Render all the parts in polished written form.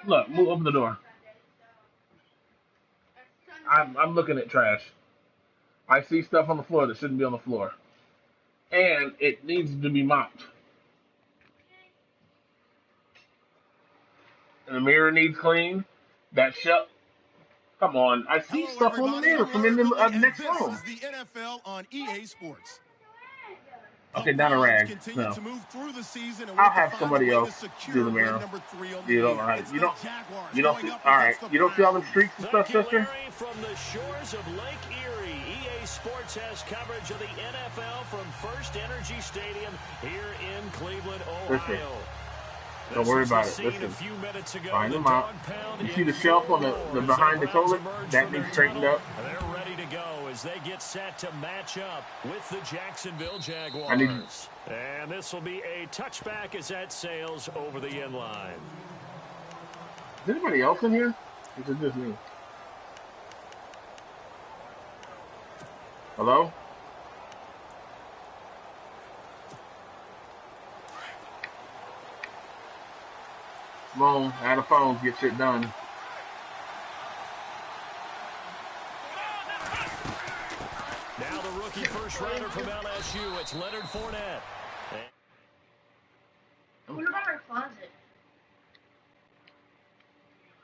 Look, move, open the door. I'm looking at trash. I see stuff on the floor that shouldn't be on the floor. And it needs to be mopped. And the mirror needs cleaned. That shelf. Come on. I see stuff on the mirror from in the next room. This is the NFL on EA Sports. Okay, not a rag. No. I'll have somebody else do the mirror. You don't know how to, you don't see, all right. You don't see all the streaks and stuff, sister? From the shores of Lake Erie, EA Sports has coverage of the NFL from First Energy Stadium here in Cleveland, Ohio. Don't worry about it. Listen, find them out. You see the shelf on the behind the toilet? That needs straightened up. They're ready to go as they get set to match up with the Jacksonville Jaguars. And this will be a touchback as that sails over the end line. Is anybody else in here? Or is it just me? Hello? Come on, add a phone, get shit done. Now the rookie first rounder from LSU, it's Leonard Fournette. What about our closet?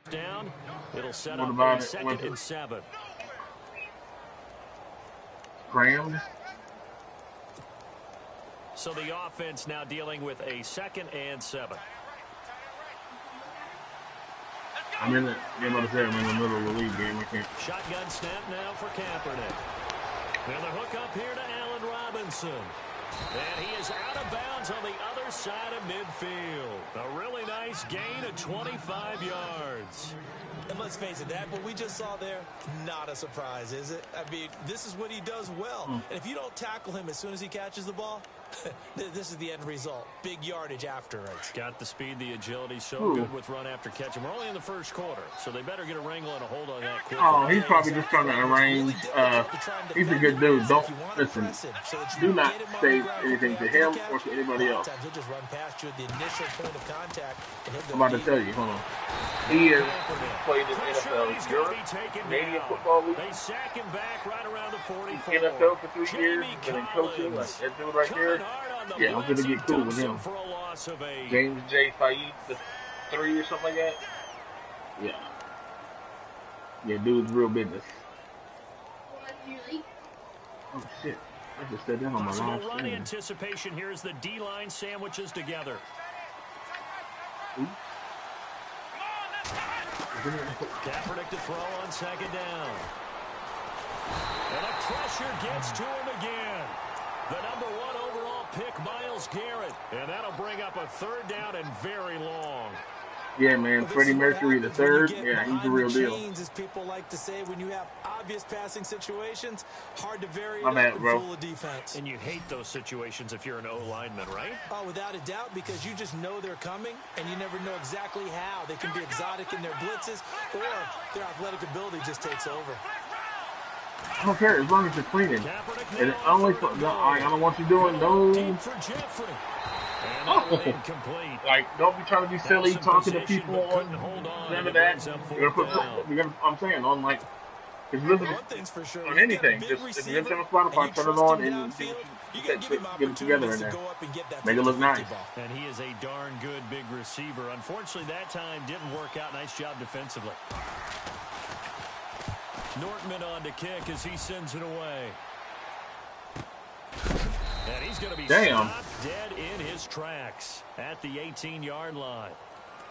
Down, it'll set up a 2nd and 7. Crammed. So the offense now dealing with a 2nd and 7. I'm in the middle of the league game. I can't. Shotgun snap now for Kaepernick. And the hook up here to Allen Robinson. And he is out of bounds on the other side of midfield. A really nice gain of 25 yards. And let's face it, that what we just saw there, not a surprise, is it? I mean, this is what he does well. And if you don't tackle him as soon as he catches the ball, this is the end result. Big yardage after it. Got the speed, the agility, so good with run after catch. And we're only in the first quarter, so they better get a wrangle and a hold on that quickly. Oh, he's probably just trying to arrange. He's a good dude. Don't listen. Do not say anything to him or to anybody else. He'll just run past you at the initial point of contact. I'm about to tell you. Hold on. He is played in NFL Europe, Canadian Football League. They sack him back right around the 44. NFL for 3 years, been in coaching, like that dude right here. Yeah, I'm gonna get cool with him. James J. Faid, the 3 or something like that. Yeah. Yeah, dude's real business. Oh shit. I just said that on my live run stream. Anticipation here as the D-line sandwiches together. Kaepernick to throw on 2nd down. And a pressure gets to him again. The #1 overall pick, Myles Garrett. And that'll bring up a 3rd down and very long. Yeah, man. Freddie Mercury the 3rd. Yeah, he's the real deal. As people like to say, when you have obvious passing situations, hard to vary bro. defense. And you hate those situations if you're an O-lineman, right? Oh, without a doubt, because you just know they're coming, and you never know exactly how. They can be exotic in their blitzes, or their athletic ability just takes over. I don't care as long as you're cleaning. And I don't want you doing no. Oh. Like, don't be trying to be silly, talking to people on none of that. I'm saying on like, if you listen on anything, just if you're on Spotify, turn it on and get it together in there. Make it look nice. And he is a darn good big receiver. Unfortunately, that time didn't work out. Nice job defensively. Nortman on to kick as he sends it away. And he's going to be stopped dead in his tracks at the 18-yard line.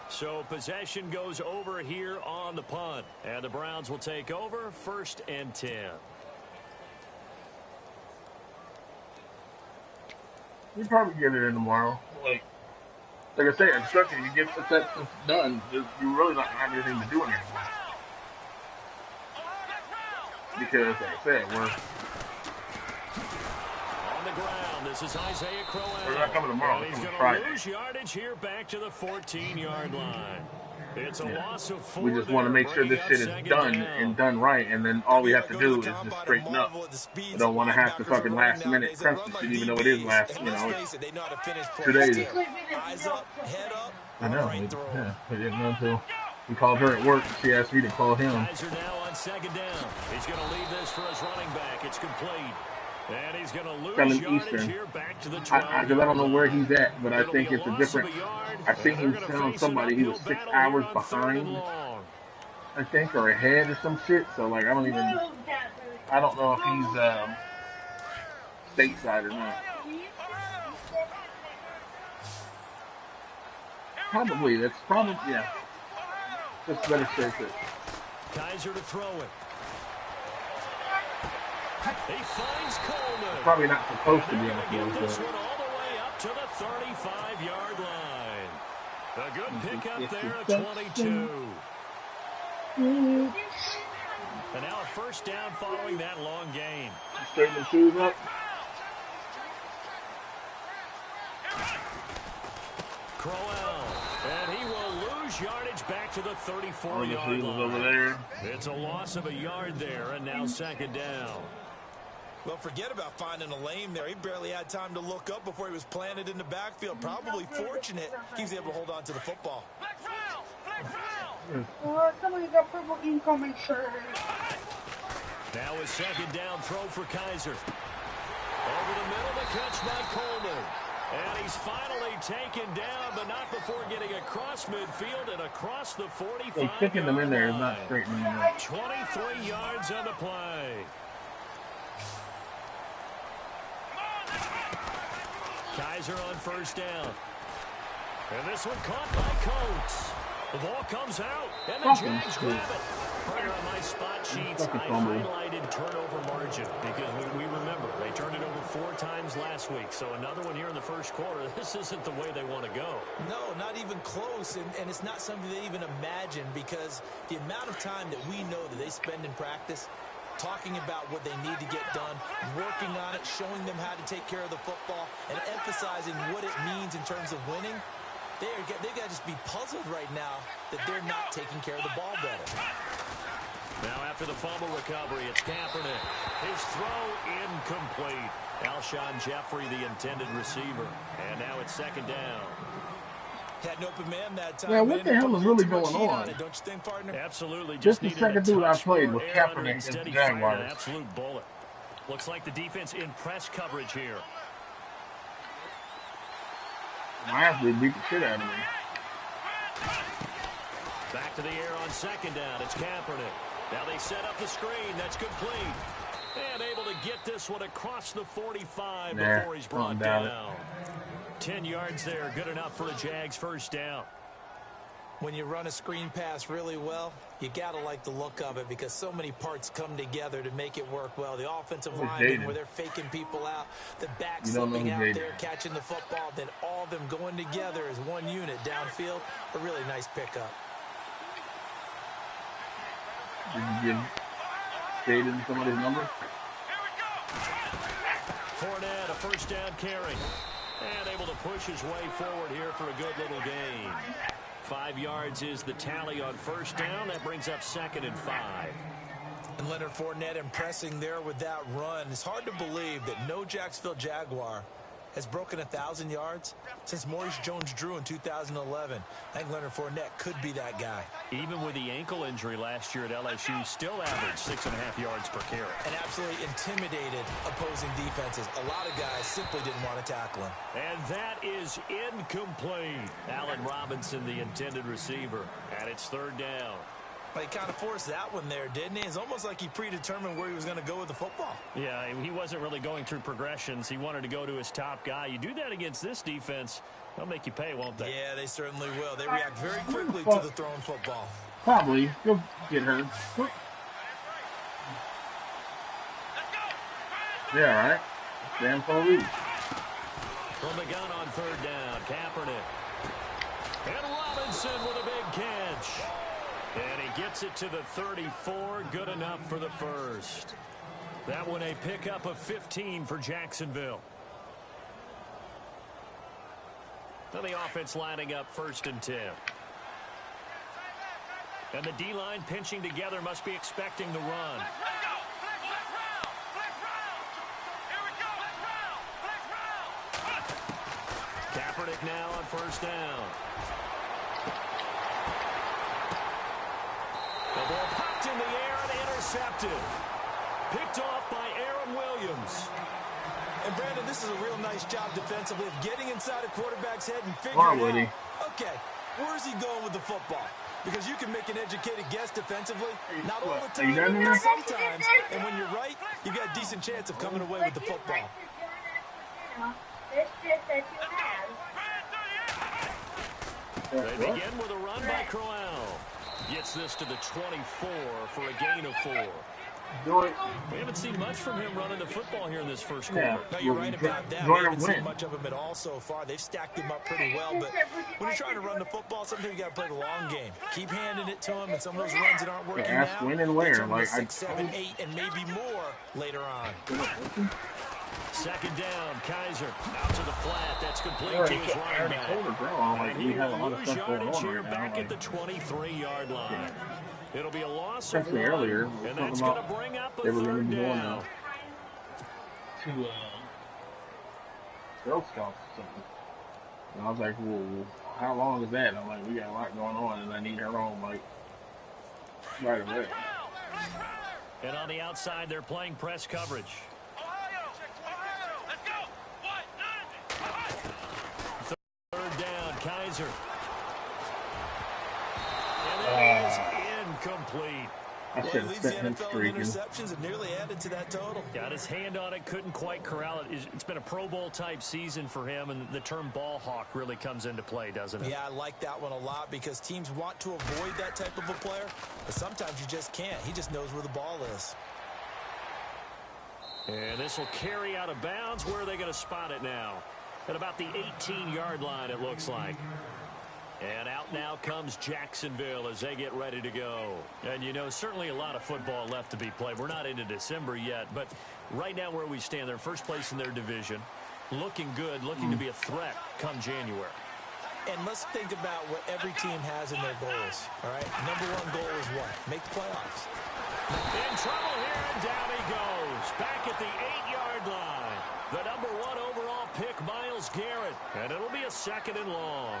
So possession goes over here on the punt. And the Browns will take over 1st and 10. You probably get it in tomorrow. Like I said, instruction, you get that stuff done, you're really not going to have anything to do anymore. Because, like I said, we're on the ground. This is Isaiah Crowell. We're not coming tomorrow. He's going to lose yardage here back to the 14-yard line. It's a loss of 4. We just want to make sure this shit is done and done right, and then all we have to do is just straighten up. We don't want to have to fucking last minute press this shit, even though it is last, it's 2 days. Eyes up, head up. I know. Yeah, we didn't know until He called her at work. She asked me to call him. Kaiser now on second down. He's going to leave this for his running back. It's complete. And he's going to lose yardage here back to the 12. I don't know where he's at, but I think it's a different. I think he's telling somebody he was 6 hours behind, I think, or ahead or some shit. So, like, I don't know if he's stateside or not. Probably. That's probably, yeah. Just better safe it. Kaiser to throw it. He finds Coleman. Probably not supposed to be on the field. This one all the way up to the 35-yard line. A good pickup there at 22. And now a first down following that long gain. Straighten the shoes up. Crowell. And he will lose yardage back to the 34-yard line. Over there. It's a loss of a yard there, and now second down. Well, forget about finding a lane there. He barely had time to look up before he was planted in the backfield. Probably fortunate he was able to hold on to the football. Somebody got purple incoming shirt. Now a second down throw for Kaiser. Over the middle, the catch by Coleman. And he's finally taken down, but not before getting across midfield and across the 45. Hey, kicking them in there is not straightening them up. 23 yards on the play. Kaiser on first down. And this one caught by Coates. The ball comes out, and the Jags grab it. Here on my spot sheets, I highlighted turnover margin because we remember they turned it over 4 times last week. So another one here in the first quarter. This isn't the way they want to go. No, not even close, and it's not something they even imagine because the amount of time that we know that they spend in practice talking about what they need to get done, working on it, showing them how to take care of the football, and emphasizing what it means in terms of winning. They got to just be puzzled right now that they're not taking care of the ball better. Now after the fumble recovery, it's Kaepernick. His throw incomplete. Alshon Jeffrey, the intended receiver. And now it's second down. Had an open man that time. Yeah, what the hell is really going on? Don't you think, partner? Absolutely. Just the second dude I played with Kaepernick against the Jaguars. An absolute bullet. Looks like the defense in press coverage here. My athlete beat the shit out of me. Back to the air on second down. It's Kaepernick. Now they set up the screen. That's complete. And able to get this one across the 45 before he's brought down. 10 yards there. Good enough for a Jags first down. When you run a screen pass really well, you got to like the look of it because so many parts come together to make it work well. The offensive line where they're faking people out, the back slipping out there, catching the football, then all of them going together as one unit downfield. A really nice pickup. Did you give Jaden somebody's number? Fournette, a first down carry. And able to push his way forward here for a good little gain. 5 yards is the tally on first down. That brings up second and 5. And Leonard Fournette impressing there with that run. It's hard to believe that no Jacksonville Jaguar has broken 1,000 yards since Maurice Jones-Drew in 2011. I think Leonard Fournette could be that guy. Even with the ankle injury last year at LSU, still averaged 6.5 yards per carry. And absolutely intimidated opposing defenses. A lot of guys simply didn't want to tackle him. And that is incomplete. Allen Robinson, the intended receiver, and it's third down. But he kind of forced that one there, didn't he? It's almost like he predetermined where he was going to go with the football. Yeah, he wasn't really going through progressions. He wanted to go to his top guy. You do that against this defense, they'll make you pay, won't they? Yeah, they certainly will. They react very quickly to the thrown football. Probably. Go get her. Yeah, all right. Stand for a lead. From the gun on third down, Kaepernick. And Robinson with a big catch. And he gets it to the 34. Good enough for the first. That one a pickup of 15 for Jacksonville. Now the offense lining up first and 10. And the D-line pinching together, must be expecting the run. Kaepernick now on first down. intercepted. Picked off by Aaron Williams. And Brandon, this is a real nice job defensively of getting inside a quarterback's head and figuring out, okay, where's he going with the football? Because you can make an educated guess defensively. Not all the time, but sometimes. And when you're right, you've got a decent chance of coming away with the football. They begin with a run by Crowell. Gets this to the 24 for a gain of 4. We haven't seen much from him running the football here in this first quarter. No, you're right about that. We haven't seen much of him at all so far. They've stacked him up pretty well, but when you're trying to run the football, sometimes you got to play the long game. Keep handing it to him, and some of those runs that aren't working out, when and where, like 6, 7, 8, and maybe more later on. Second down, Kaiser out to the flat. That's complete to his running back. And he will lose yardage here back at the 23-yard line. It'll be a loss of 1, and that's going to bring up a 3rd down. To Girl Scouts or something. And I was like, well, how long is that? I'm like, we got a lot going on, and I need her home, like, right away. And on the outside, they're playing press coverage. Third down, Kaiser. And that is incomplete. I should have set him streaking. Interceptions and nearly added to that total. Got his hand on it, couldn't quite corral it. It's been a Pro Bowl type season for him, and the term ball hawk really comes into play, doesn't it? Yeah, I like that one a lot because teams want to avoid that type of a player, but sometimes you just can't. He just knows where the ball is. And this will carry out of bounds. Where are they going to spot it now? At about the 18-yard line, it looks like. And out now comes Jacksonville as they get ready to go. And, you know, certainly a lot of football left to be played. We're not into December yet, but right now where we stand, they're first place in their division. Looking good, looking to be a threat come January. And let's think about what every team has in their goals, all right? Number 1 goal is what? Make the playoffs. In trouble here, and down he goes. Back at the 8-yard line. The number 1 overall pick, Myles Garrett. And it'll be a 2nd and long.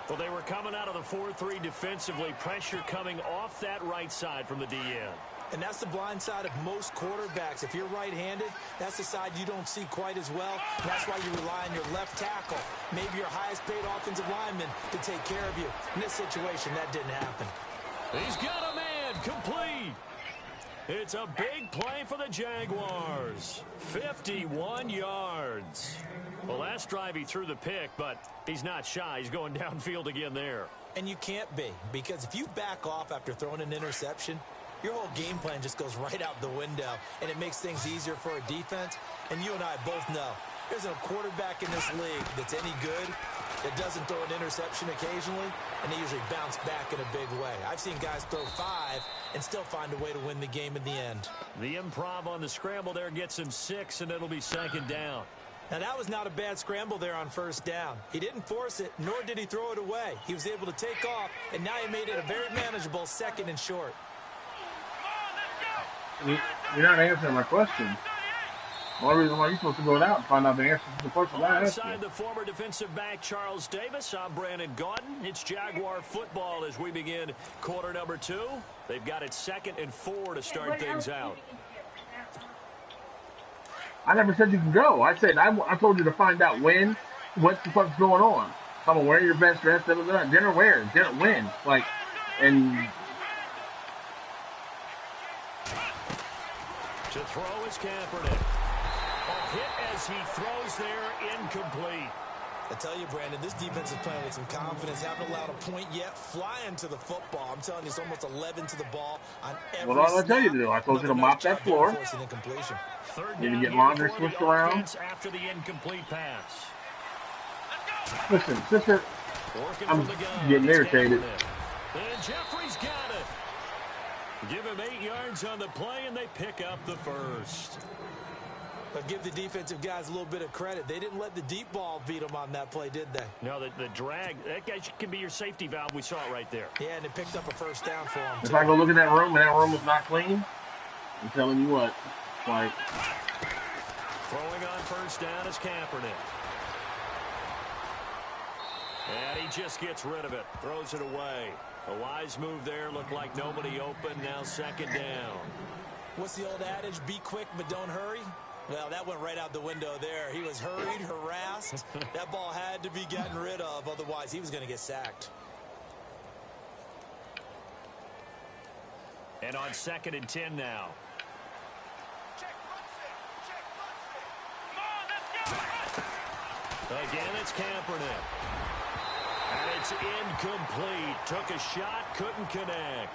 Well, they were coming out of the 4-3 defensively. Pressure coming off that right side from the DN. And that's the blind side of most quarterbacks. If you're right-handed, that's the side you don't see quite as well. And that's why you rely on your left tackle, maybe your highest-paid offensive lineman, to take care of you. In this situation, that didn't happen. He's got a man complete. It's a big play for the Jaguars. 51 yards. Well, last drive he threw the pick, but he's not shy. He's going downfield again there. And you can't be, because if you back off after throwing an interception, your whole game plan just goes right out the window, and it makes things easier for a defense. And you and I both know there's a quarterback in this league that's any good that doesn't throw an interception occasionally, and they usually bounce back in a big way. I've seen guys throw 5 and still find a way to win the game in the end. The improv on the scramble there gets him 6, and it'll be 2nd down. Now, that was not a bad scramble there on 1st down. He didn't force it, nor did he throw it away. He was able to take off, and now he made it a very manageable 2nd and short. You're not answering my question. The only reason why you're supposed to go out and find out the answer to the question I asked you. Alongside the former defensive back Charles Davis, I'm Brandon Gaudin. It's Jaguar football as we begin quarter number 2. They've got it 2nd and 4 to start things out. I never said you can go. I said I told you to find out what the fuck's going on. Come on, wear your best dress. Dinner where? Dinner when? Like, and to throw is Kaepernick. A hit as he throws there, incomplete. I tell you, Brandon, this defense is playing with some confidence. Haven't allowed a point yet. Flying to the football. I'm telling you, it's almost 11 to the ball on every what did I tell you to do? I told you to mop that floor. You need to get laundry switched around. After the incomplete pass. Listen, sister, I'm getting irritated. And Jeffrey's got it. Give him 8 yards on the play, and they pick up the 1st. But give the defensive guys a little bit of credit. They didn't let the deep ball beat them on that play, did they? No, the drag, that guy can be your safety valve. We saw it right there. Yeah, and it picked up a 1st down for him, If I go look in that room and that room was not clean, I'm telling you what, like. Throwing on 1st down is Kaepernick. And he just gets rid of it. Throws it away. A wise move there. Looked like nobody open. Now second down. What's the old adage? Be quick, but don't hurry. Well, that went right out the window there. He was hurried, harassed. That ball had to be gotten rid of. Otherwise, he was going to get sacked. And on 2nd and 10 now. Again, it's Kaepernick. And it's incomplete. Took a shot, couldn't connect.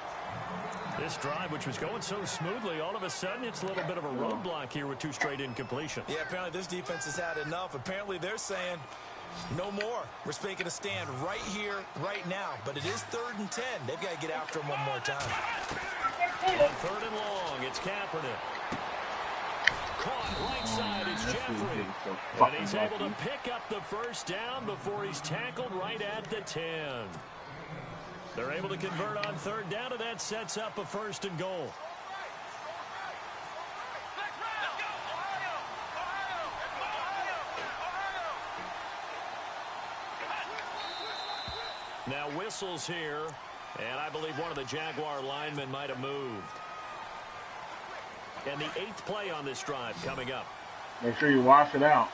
This drive, which was going so smoothly, all of a sudden it's a little bit of a roadblock here with 2 straight incompletions. Yeah, apparently this defense has had enough. Apparently they're saying no more. We're making a stand right here, right now. But it is 3rd and 10. They've got to get after him one more time. On 3rd and long, it's Kaepernick. Caught right side is Jeffrey. And he's able to pick up the first down before he's tackled right at the 10. They're able to convert on 3rd down, and that sets up a 1st and goal. Now whistles here, and I believe one of the Jaguar linemen might have moved. And the 8th play on this drive coming up. Make sure you wash it out.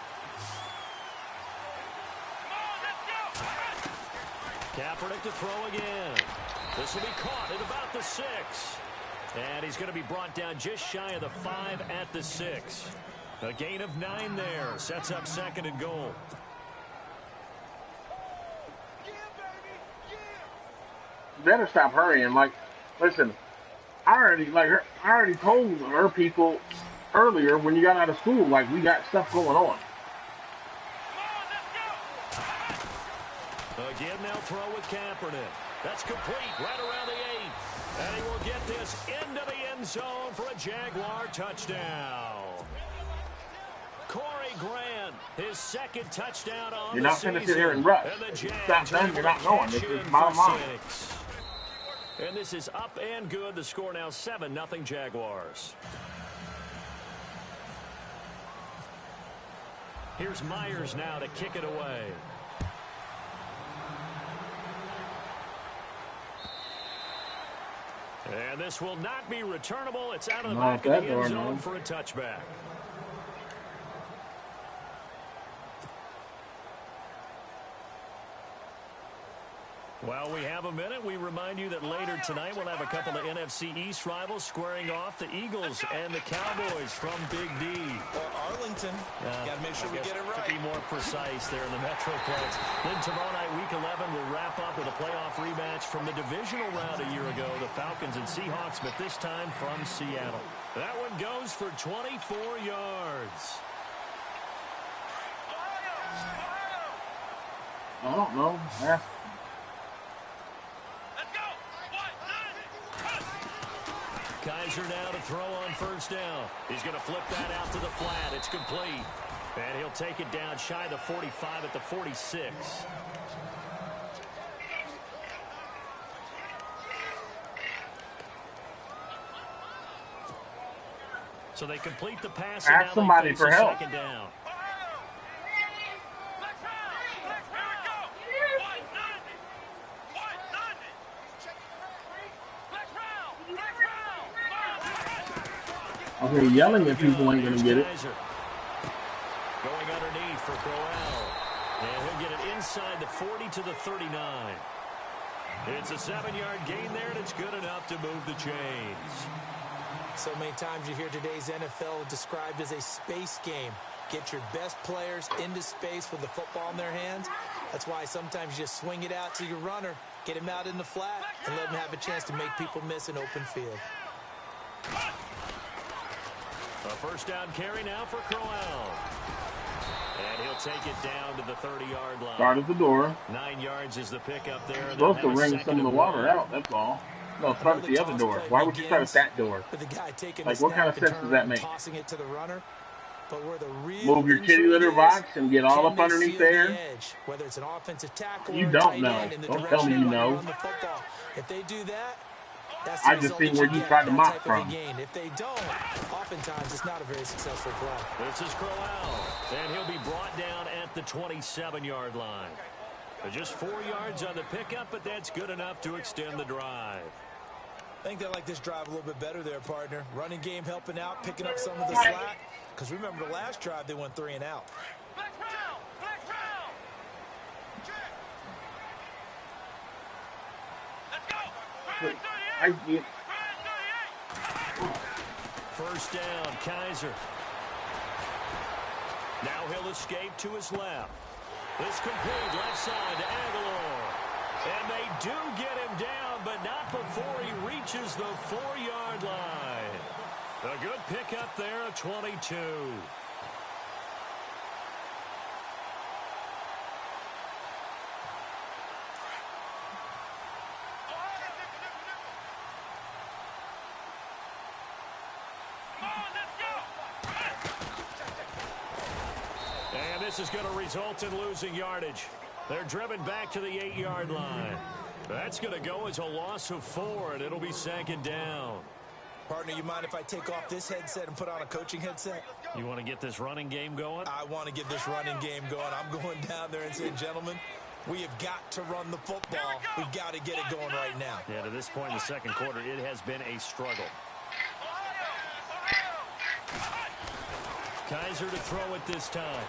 Kaepernick to throw again. This will be caught at about the 6. And he's going to be brought down just shy of the 5 at the 6. A gain of 9 there. Sets up 2nd and goal. Better stop hurrying. Like, listen, I already told our people earlier when you got out of school, like, we got stuff going on. Again, now throw with Kaepernick. That's complete right around the 8. And he will get this into the end zone for a Jaguar touchdown. Corey Grant, his 2nd touchdown on You're the not season. going to sit here and rush. And If it's not done, you're not going. This is bottom line. And this is up and good. The score now 7-0 Jaguars. Here's Myers now to kick it away. And this will not be returnable. It's out of the back of the end zone for a touchback. While we have a minute, we remind you that later tonight we'll have a couple of NFC East rivals squaring off, the Eagles and the Cowboys from Big D. Or Arlington. Got to make sure we get it right. To be more precise there in the Metroplex. Then tomorrow night, Week 11, we'll wrap up with a playoff rematch from the divisional round a year ago, the Falcons and Seahawks, but this time from Seattle. That one goes for 24 yards. I don't know. Kaiser now to throw on 1st down. He's going to flip that out to the flat. It's complete. And he'll take it down shy of the 45 at the 46. So they complete the pass. Ask somebody for help. 2nd down. Okay, yelling at people ain't going to get it. Going underneath for Crowell. And he'll get it inside the 40 to the 39. It's a 7-yard gain there, and it's good enough to move the chains. So many times you hear today's NFL described as a space game. Get your best players into space with the football in their hands. That's why sometimes you just swing it out to your runner, get him out in the flat, and let him have a chance to make people miss an open field. A 1st down carry now for Crowell. And he'll take it down to the 30-yard line. Start at the door. 9 yards is the pickup there. Supposed to wring some of the water out, that's all. No, start at the other door. Why would you start at that door? Like, what kind of sense does that make? Tossing it to the runner, but where the real move your kitty litter box and get all up underneath there? Whether it's an offensive tackle You or don't know. Don't tell me you know. If they do that, that's I just see where you tried to mock from. If they don't, oftentimes it's not a very successful play. This is Crowell, and he'll be brought down at the 27-yard line. Just 4 yards on the pickup, but that's good enough to extend the drive. I think they like this drive a little bit better there, partner. Running game helping out, picking up some of the slack. Because remember, the last drive, they went 3 and out. First down, Kaiser. Now he'll escape to his left. It's complete left side to Aguilar. And they do get him down, but not before he reaches the 4-yard line. A good pickup there of 22. And this is going to result in losing yardage. They're driven back to the 8-yard line. That's going to go as a loss of 4, and it'll be 2nd down. Partner, you mind if I take off this headset and put on a coaching headset? You want to get this running game going? I want to get this running game going. I'm going down there and saying, gentlemen, we have got to run the football. We've got to get it going right now. Yeah, to this point in the second quarter, it has been a struggle. Kaiser to throw it this time.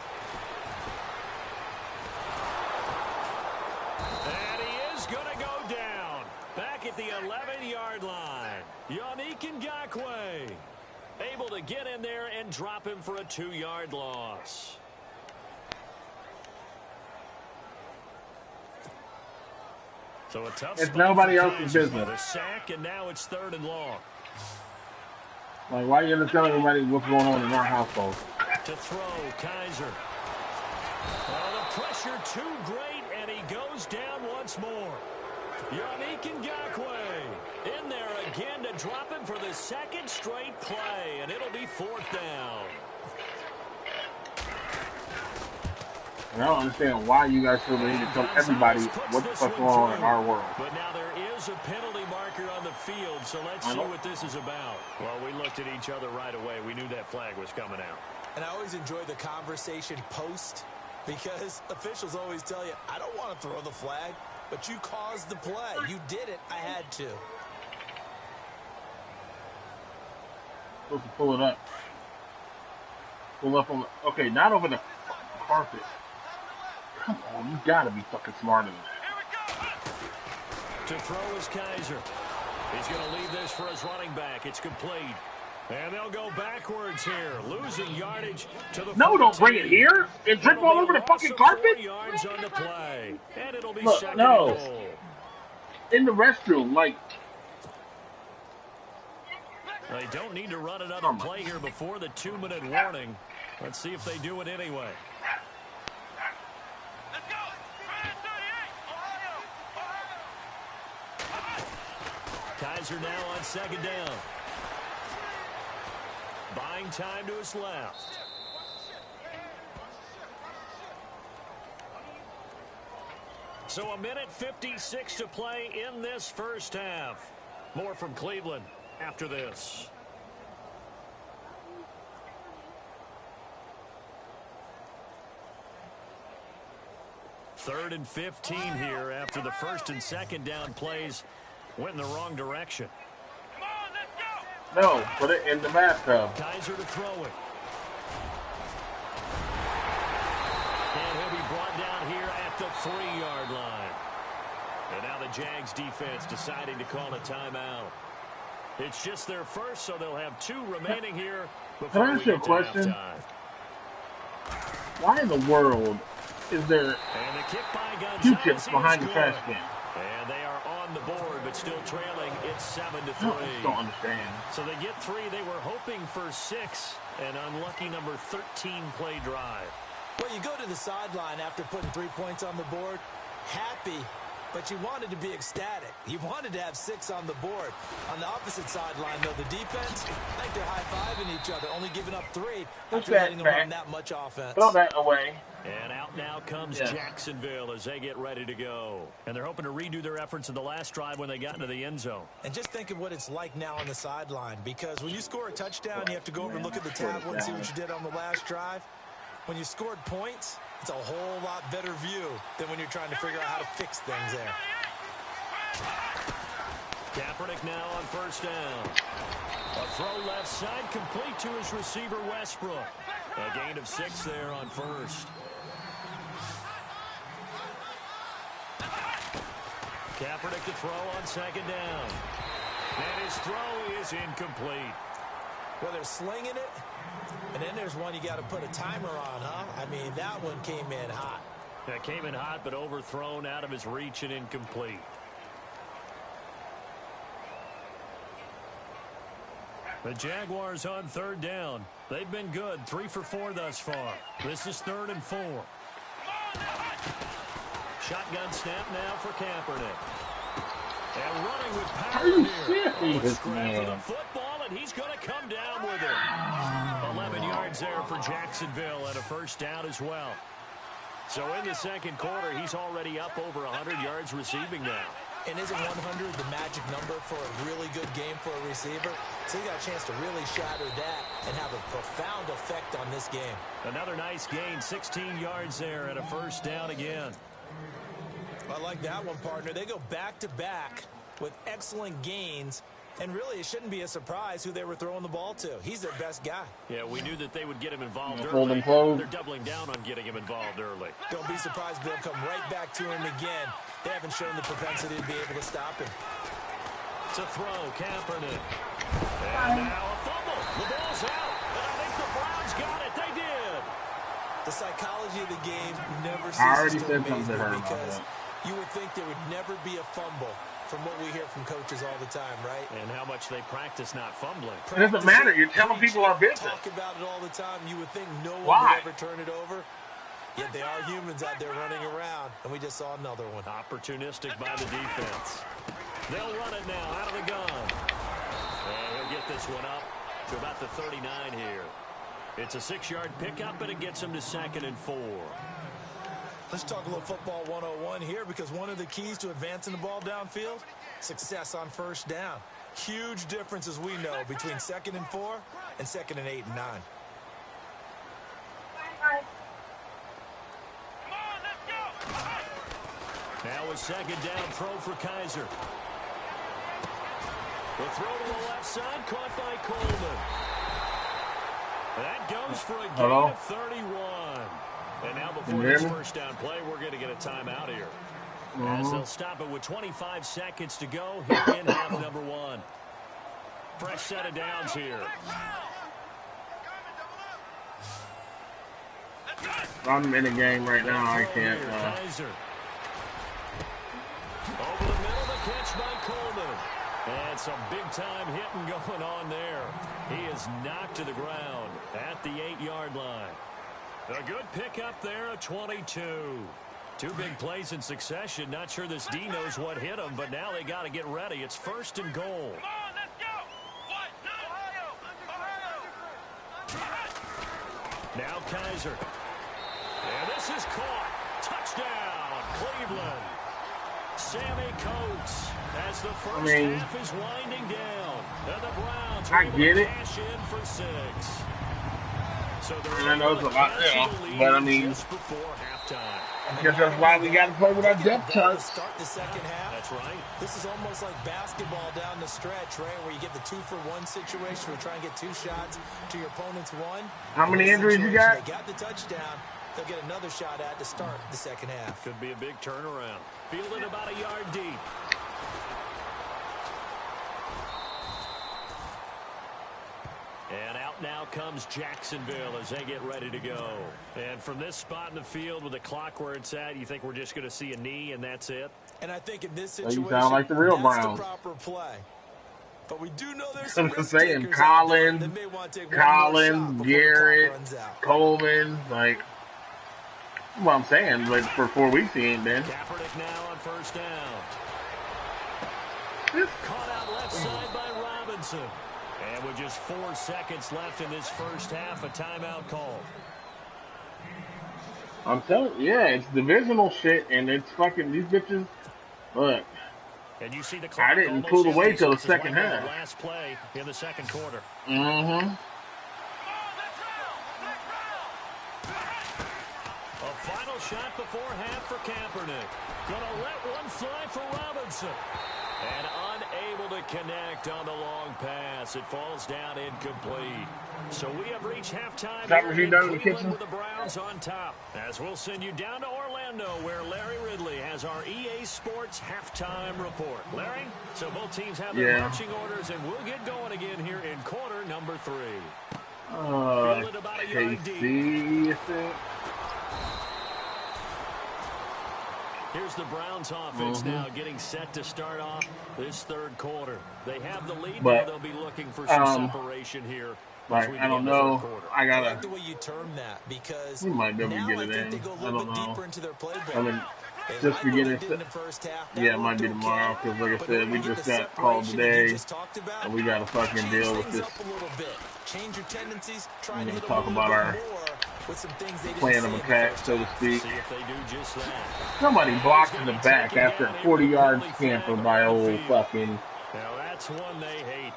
And he is going to go down. Back at the 11-yard line. Faawwkk able to get in there and drop him for a 2-yard loss. So a tough it's nobody else's business. A sack, and now it's 3rd and long. Like, why are you going to tell everybody what's going on in our household? To throw, Kaiser. Well, the pressure too great, and he goes down once more. Faawwkk in there again to drop him for the 2nd straight play, and it'll be 4th down. And I don't understand why you guys feel the need to tell everybody what the fuck's going on in our world. But now there is a penalty marker on the field, so let's see what this is about. Well, we looked at each other right away. We knew that flag was coming out. And I always enjoy the conversation post, because officials always tell you, I don't want to throw the flag, but you caused the play. You did it. I had to. Supposed to pull it up. Pull up on the... Okay, not over the carpet. Come on, you gotta be fucking smarter than that. To throw is Kaiser. He's going to leave this for his running back. It's complete. And they'll go backwards here, losing yardage to the... No, don't bring it here. It dripped all over the fucking carpet. 4 yards on the play. And it'll be Look, 2nd no. and goal. In the restroom, like... They don't need to run another play here before the 2-minute warning. Let's see if they do it anyway. Kaiser now on 2nd down. Buying time to his left. So 1:56 to play in this first half. More from Cleveland after this. Third and 15 here after the 1st and 2nd down plays went in the wrong direction. No, put it in the bathtub. Kaiser to throw it. And he'll be brought down here at the 3-yard line. And now the Jags defense deciding to call a timeout. It's just their first, so they'll have 2 remaining here before we get to halftime. Why in the world is there Q-tips behind the trash can? And they are on the board, but still trailing. It's 7-3. I don't understand. So they get 3. They were hoping for 6. An unlucky number 13-play drive. Well, you go to the sideline after putting 3 points on the board, happy, but you wanted to be ecstatic. You wanted to have 6 on the board. On the opposite sideline, though, the defense, I think they're high-fiving each other, only giving up 3 after letting them run that much offense. Throw that away. And out now comes Jacksonville as they get ready to go. And they're hoping to redo their efforts in the last drive when they got into the end zone. And just think of what it's like now on the sideline, because when you score a touchdown, you have to go over and look at the tablet and see what you did on the last drive. When you scored points, It's a whole lot better view than when you're trying to figure out how to fix things there. Kaepernick now on first down. A throw left side, complete to his receiver, Westbrook. A gain of 6 there on first. Kaepernick to throw on second down. And his throw is incomplete. Well, they're slinging it, and then there's one you got to put a timer on, huh? I mean, that one came in hot. That came in hot, but overthrown, out of his reach, and incomplete. The Jaguars on third down. They've been good, 3 for 4 thus far. This is 3rd and 4. Shotgun snap now for Kaepernick. And running with power here. Scramble for the football, and he's going to come down with it. 11 yards there for Jacksonville and a first down as well. So in the second quarter, he's already up over 100 yards receiving now. And isn't 100 the magic number for a really good game for a receiver? So he got a chance to really shatter that and have a profound effect on this game. Another nice gain, 16 yards there and a first down again. I like that one, partner. They go back-to-back with excellent gains. And really, it shouldn't be a surprise who they were throwing the ball to. He's their best guy. Yeah, we knew that they would get him involved early. They're doubling down on getting him involved early. Don't be surprised if they'll come right back to him again. They haven't shown the propensity to be able to stop him. To throw, Kaepernick. And now a fumble. The ball's out. And I think the Browns got it. They did. The psychology of the game never I already ceases to said amaze something me because you would think there would never be a fumble from what we hear from coaches all the time, right? And how much they practice not fumbling. It doesn't matter. You're telling people our business. Talk about it all the time. You would think no one Why? would ever turn it over. Yet they are humans out there running around, and we just saw another one. Opportunistic by the defense. They'll run it now out of the gun. And he'll get this one up to about the 39 here. It's a 6-yard pickup, and it gets him to 2nd and 4. Let's talk a little football 101 here, because one of the keys to advancing the ball downfield, success on first down. Huge difference, as we know, between 2nd and 4 and 2nd and 8 and 9. Now a second down throw for Kaiser. The throw to the left side, caught by Coleman. That goes for a gain of 31. And now before this first down play, we're going to get a timeout here. As they'll stop it with 25 seconds to go here in half number 1. Fresh set of downs here. I'm in a game right now. I can't. Kaiser. Over the middle, the catch by Coleman. And some big-time hitting going on there. He is knocked to the ground at the 8-yard line. A good pickup there, a 22. 2 big plays in succession. Not sure this D knows what hit him, but now they got to get ready. It's 1st and goal. Now Kaiser. And this is caught. Touchdown, Cleveland. Sammy Coates as the first half is winding down. And the Browns are able to cash in for 6. So I know it's a lot, but I mean, just before halftime. I guess that's why we got to play with our depth chart. Start the second half. That's right. This is almost like basketball down the stretch, right? Where you get the 2-for-1 situation. We're trying to get 2 shots to your opponent's 1. How many injuries you got? They got the touchdown. They'll get another shot at to start the second half. Could be a big turnaround. Fielded about a yard deep. And out now comes Jacksonville as they get ready to go. And from this spot in the field with the clock where it's at, you think we're just going to see a knee and that's it? And I think in this situation, you sound like the real that's Browns. the proper play. But we do know there's some I'm saying Collins, Garrett, Coleman, like, what I'm saying, like, for 4 weeks he ain't been. Kaepernick now on first down. Caught out left side by Robinson. And with just 4 seconds left in this first half, a timeout call. I'm telling you, yeah, it's divisional shit, and it's fucking these bitches. Look, and you see the I didn't pull away till the second half. The last play in the second quarter. A shot before half for Kaepernick. Gonna let one fly for Robinson. And unable to connect on the long pass. It falls down incomplete. So we have reached halftime here in Cleveland with the Browns on top. As we'll send you down to Orlando, where Larry Ridley has our EA Sports halftime report. Larry, so both teams have their marching orders, and we'll get going again here in quarter number 3. Fielded about a yard deep. Here's the Browns offense now getting set to start off this third quarter. They have the lead, but they'll be looking for some separation here. Like, I don't know. I gotta. I like the way you term that, because we might be able to get it in. I don't know. I mean, just beginning. Yeah, it might be tomorrow, because like I said, we just got called today, and we got to fucking deal with this. Change your tendencies. We're going to talk about our plan of attack, so to speak. Somebody blocked in the back after a 40-yard scamper by old fucking.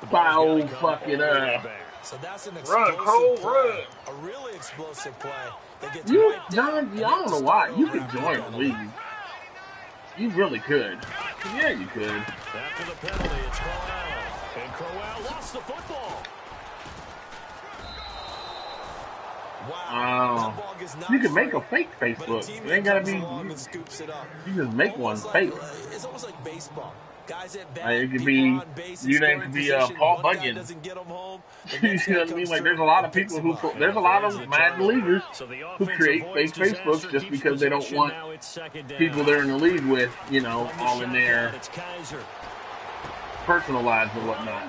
By old fucking So that's an run, Cole, run. A really explosive play. You, John, I don't know why. You could join the league. You really could. Yeah, you could. After the penalty, it's Crowell. And Crowell lost the football. Wow. You can make a fake Facebook. It ain't gotta be. You just make one fake. It's almost like baseball. Guys at bat, it could be. Your name could be Paul Bunyan. You know what I mean? Like, there's a lot of people who. There's a lot of mad leaguers who create fake Facebooks just because they don't want people they're in the league with, you know, all in their personal lives and whatnot.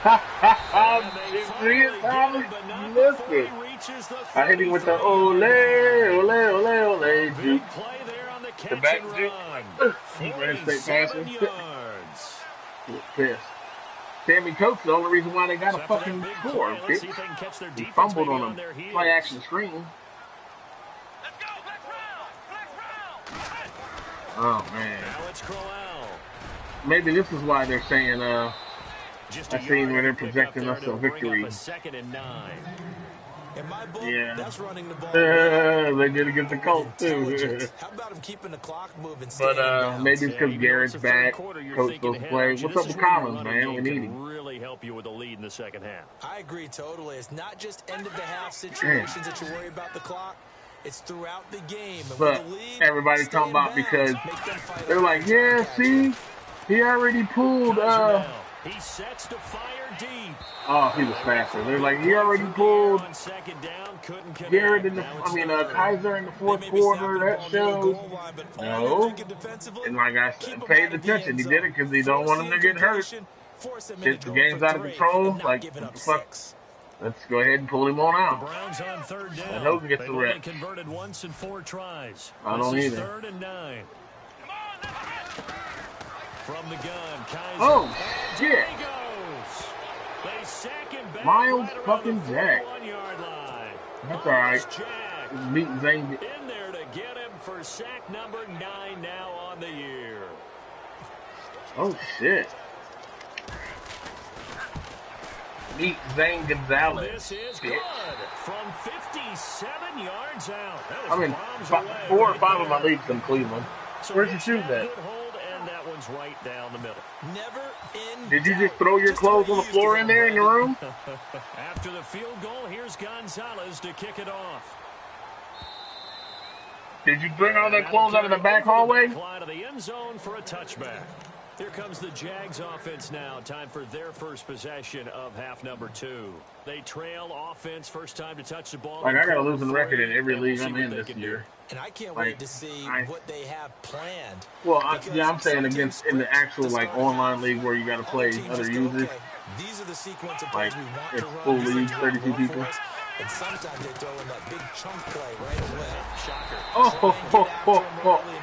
I hit him with the ole, ole, ole, ole, juke. The back juke. He ran straight past him. Pissed. Sammy Coates, the only reason why they got a fucking score, bitch. He fumbled on a play action screen. Oh, man. Maybe this is why they're saying, I seen where they're projecting us a victory. In my book, that's running the ball. They did against the Colts, too. How about him keeping the clock moving? But maybe it's because Garrett's back. Coach goes to play. What's up with Collins, man? We need him. Really help you with the lead in the second half. I agree totally. It's not just end of the half situations that you worry about the clock. It's throughout the game. But everybody's talking about because they're like, yeah, see, he already pulled. He sets to fire deep. Oh, he was faster. They're like, he already pulled Garrett in the, Kaiser in the fourth quarter. That shows. No. And like I paid attention. He did it because he don't want him to get hurt. Shit, the game's out of control. Like, what the fuck? Let's go ahead and pull him on out. Browns on third down. I hope he gets the rep. Converted once in 4 tries. I don't either. Third and 9. From the gun, Kaiser. Oh, shit. Miles right fucking Jack. That's all right. Meet Zane. In there to get him for sack number 9 now on the year. Oh, shit. Meet Zane Gonzalez. This is good. From 57 yards out. 4 or 5 of my leagues in Cleveland. Where's your shoes at? That one's right down the middle. Never in. Did you just throw your clothes on the floor in there in the room? After the field goal, here's Gonzalez to kick it off. Did you bring all that clothes out of the back hallway? Fly to the end zone for a touchback. Here comes the Jags offense now. Time for their first possession of half number 2. They trail offense, first time to touch the ball. Like, I got a losing record in every league I'm in this year. And I can't wait to see what they have planned. Well, I'm saying against in the actual, like, online league where you got to play other users. These are the sequence of plays we want it's to run. full league, 32 people. And sometimes they throw in that big chunk play right away. Shocker. And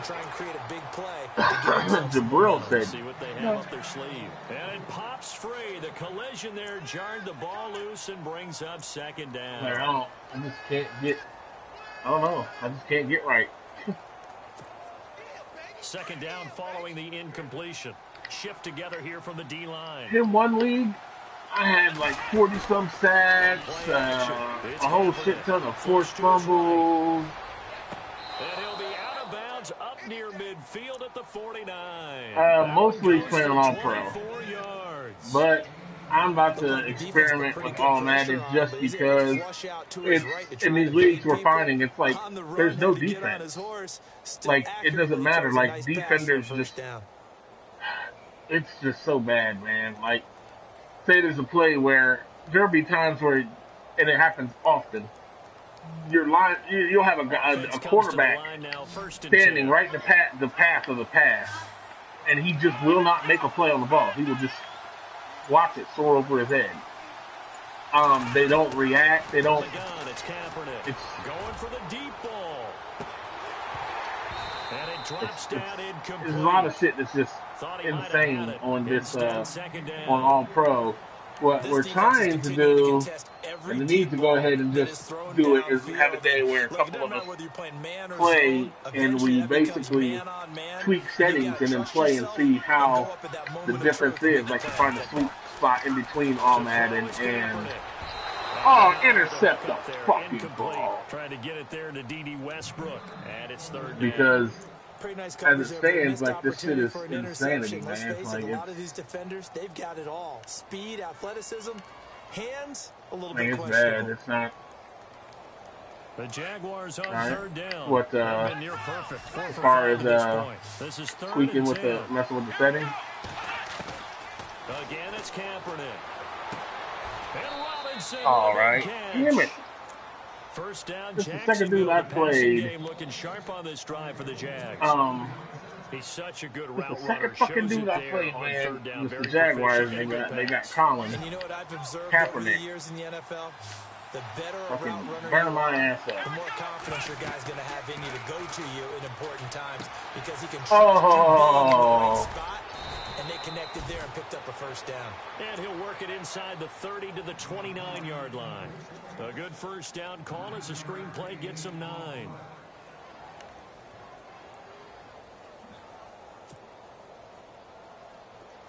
try and create a big play. Jabril said. See what they have up their sleeve. And it pops free. The collision there jarred the ball loose and brings up second down. I just can't get. I don't know. I just can't get right. Second down following the incompletion. Shift together here from the D-line. In one league, I had like 40-some sacks, a whole shit ton of forced fumbles. And he'll be out of bounds up near midfield at the 49. Mostly playing on All-Pro. But I'm about to experiment with All Madden just because it's in these leagues we're finding it's like there's no defense. Like it doesn't matter. Like defenders just it's just so bad, man. Like say there's a play where there'll be times where and it happens often. Your line you'll have a quarterback standing right in the path of the pass, and he just will not make a play on the ball. He will just watch it soar over his head. They don't react. They don't. It's going for the deep ball, and it drops down incomplete. There's a lot of shit that's just insane on this on All Pro. What we're trying to do, and we need to go ahead and just do it, is have a day where a couple of us play and we basically tweak settings and then play and see how the difference is. Like to find a sweet spot in between All Madden and intercept the fucking ball. Trying to get it there to D.D. Westbrook, and it's third down. Because as it stands, like this shit is insanity, man. Like a lot of these defenders, they've got it all: speed, athleticism, hands. A little bit questionable. Bad. It's not. The Jaguars on third down. What near perfect. as far as tweaking with the messing with the settings? Again, it's Kaepernick. And Robinson. All right. Damn it. First down, this is the second dude I played. Looking sharp on this drive for the Jags. He's such a good route the second fucking dude I played, man. With the Jaguars, they got Colin. And you know what I've observed Kaepernick. over the years in the NFL? The better a route runner burn my ass up. The more confidence your guy's going to have in you to go to you in important times because he can in the right spot. And they connected there and picked up a first down. And he'll work it inside the 30 to the 29-yard line. A good first down call as the screenplay gets him 9.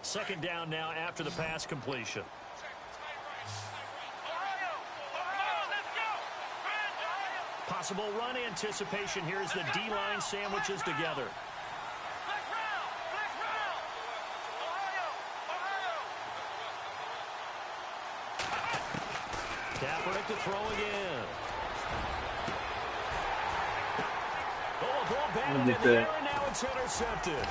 Second down now after the pass completion. Possible run anticipation here as the D-line sandwiches together. Kaepernick to throw again. Oh, a ball batted in the air, and now it's intercepted.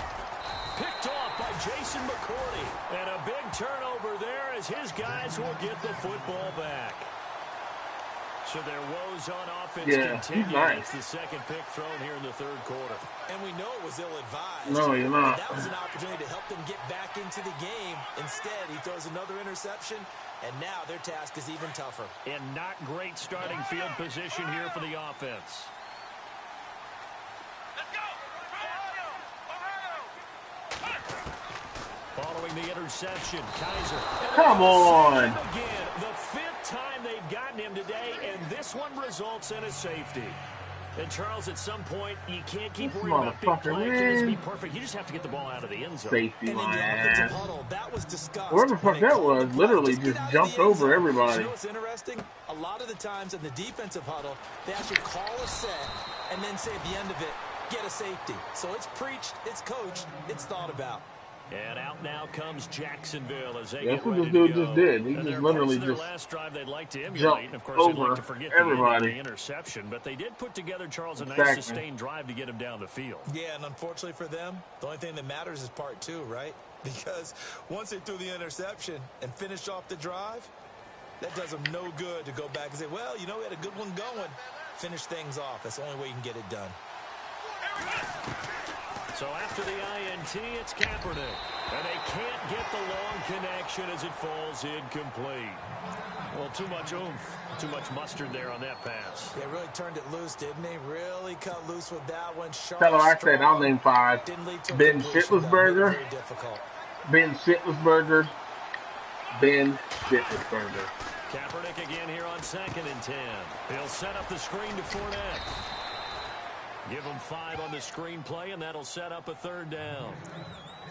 Picked off by Jason McCourty. And a big turnover there as his guys will get the football back. So their woes on offense continue. Nice. It's the second pick thrown here in the third quarter. And we know it was ill-advised. No, you're not. That was an opportunity to help them get back into the game. Instead, he throws another interception, and now their task is even tougher. And not great starting field position here for the offense. Following the interception, Kaiser. Come on. Again, the fifth time they've gotten him today, and this one results in a safety. And Charles, at some point, you can't keep worrying about big play. It can be perfect. You just have to get the ball out of the end zone. Safety, my ass. That was disgusting. Whoever the fuck that was, literally just jumped over everybody. You know what's interesting? A lot of the times in the defensive huddle, they actually call a set and then say at the end of it, get a safety. So it's preached, it's coached, it's thought about. And out now comes Jacksonville as they That's what this dude just did. He just literally just last drive they'd like to jumped and of course, over they'd like to forget everybody. The interception, but they did put together, Charles, a nice sustained drive to get him down the field. Yeah, and unfortunately for them, the only thing that matters is part two, right? Because once they threw the interception and finished off the drive, that does them no good to go back and say, well, you know, we had a good one going. Finish things off. That's the only way you can get it done. So after the INT, it's Kaepernick. And they can't get the long connection as it falls incomplete. Well, too much oomph, too much mustard there on that pass. They really turned it loose, didn't they? Really cut loose with that one. Tell her I said I'll name 5. Ben Shitlessberger. Ben Shitlessberger. Ben Shitlessberger. Kaepernick again here on 2nd and 10. He'll set up the screen to Fournette. Give him 5 on the screenplay, and that'll set up a third down.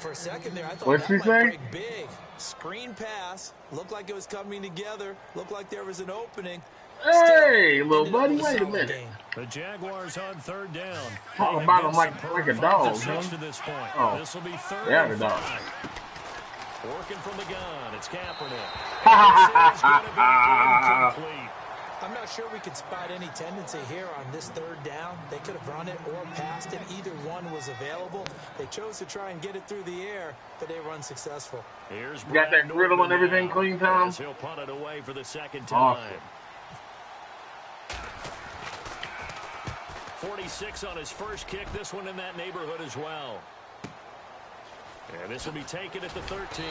For a second there, I thought What'd that she might say? break big. Screen pass. Looked like it was coming together. Looked like there was an opening. Hey, little buddy, wait a minute. Game. The Jaguars on third down. Talk about him like a dog, huh? To this point. Oh, this will be third yeah, and the dog. 5. Working from the gun, it's Kaepernick. I'm not sure we could spot any tendency here on this third down. They could have run it or passed it. Either one was available. They chose to try and get it through the air, but they were unsuccessful. Here's got that griddle and everything clean, Tom? He'll punt it away for the second time. Awesome. 46 on his first kick. This one in that neighborhood as well. And this will be taken at the 13.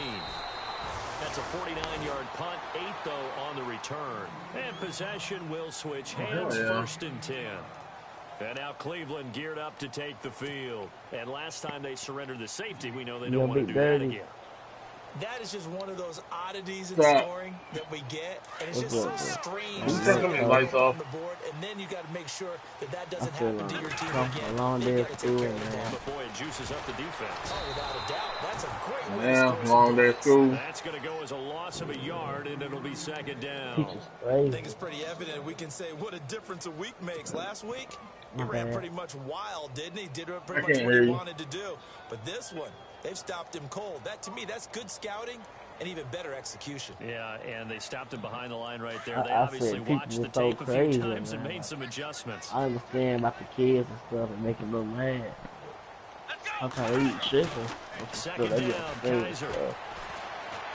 That's a 49-yard punt. 8, though, on the return. And possession will switch hands. First and 10. And now Cleveland geared up to take the field. And last time they surrendered the safety, we know they don't want to do that again. That is just one of those oddities in scoring that we get, and it's just so strange to see it on the board. And then you got to make sure that that doesn't happen to your team again. Long day of school, man. But boy, it juices up the defense. Oh, without a doubt, that's a great way to score. Long day of school. That's going to go as a loss of a yard, and it'll be second down. I think it's pretty evident. We can say what a difference a week makes. Last week, he ran pretty much wild, didn't he? Did pretty much what he wanted to do. But this one, they've stopped him cold. That, to me, that's good scouting and even better execution. Yeah, and they stopped him behind the line right there. They obviously watched the tape a few times and made some adjustments. I understand about the kids and stuff and making them mad. I'm trying to eat chicken. Second down, Kaiser.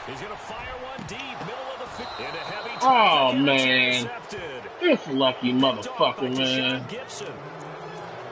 He's going to fire one deep, middle of the field. Into heavy traffic. Oh, man. This lucky motherfucker, man. Gibson.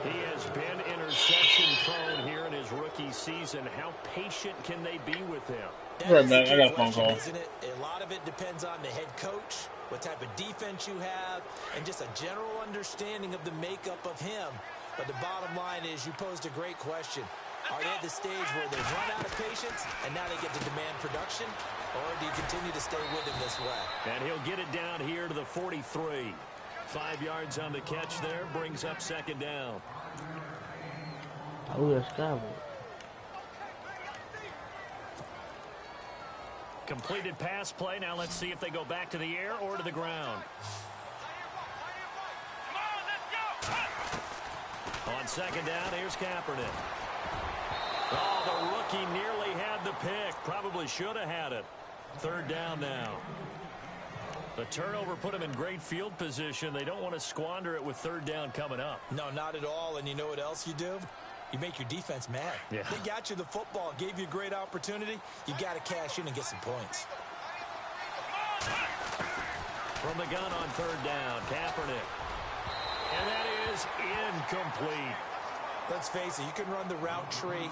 He has been interception prone here in his rookie season. How patient can they be with him? I got a phone call. Isn't it? A lot of it depends on the head coach, what type of defense you have, and just a general understanding of the makeup of him. But the bottom line is you posed a great question. Are they at the stage where they've run out of patience and now they get to demand production? Or do you continue to stay with him this way? And he'll get it down here to the 43. 5 yards on the catch there, brings up second down. Oh, that's covered. Completed pass play. Now let's see if they go back to the air or to the ground. On second down, here's Kaepernick. Oh, the rookie nearly had the pick. Probably should have had it. Third down now. The turnover put him in great field position. They don't want to squander it with third down coming up. No, not at all. And you know what else you do? You make your defense mad. Yeah. They got you the football, gave you a great opportunity. You got to cash in and get some points. From the gun on third down, Kaepernick. And that is incomplete. Let's face it, you can run the route tree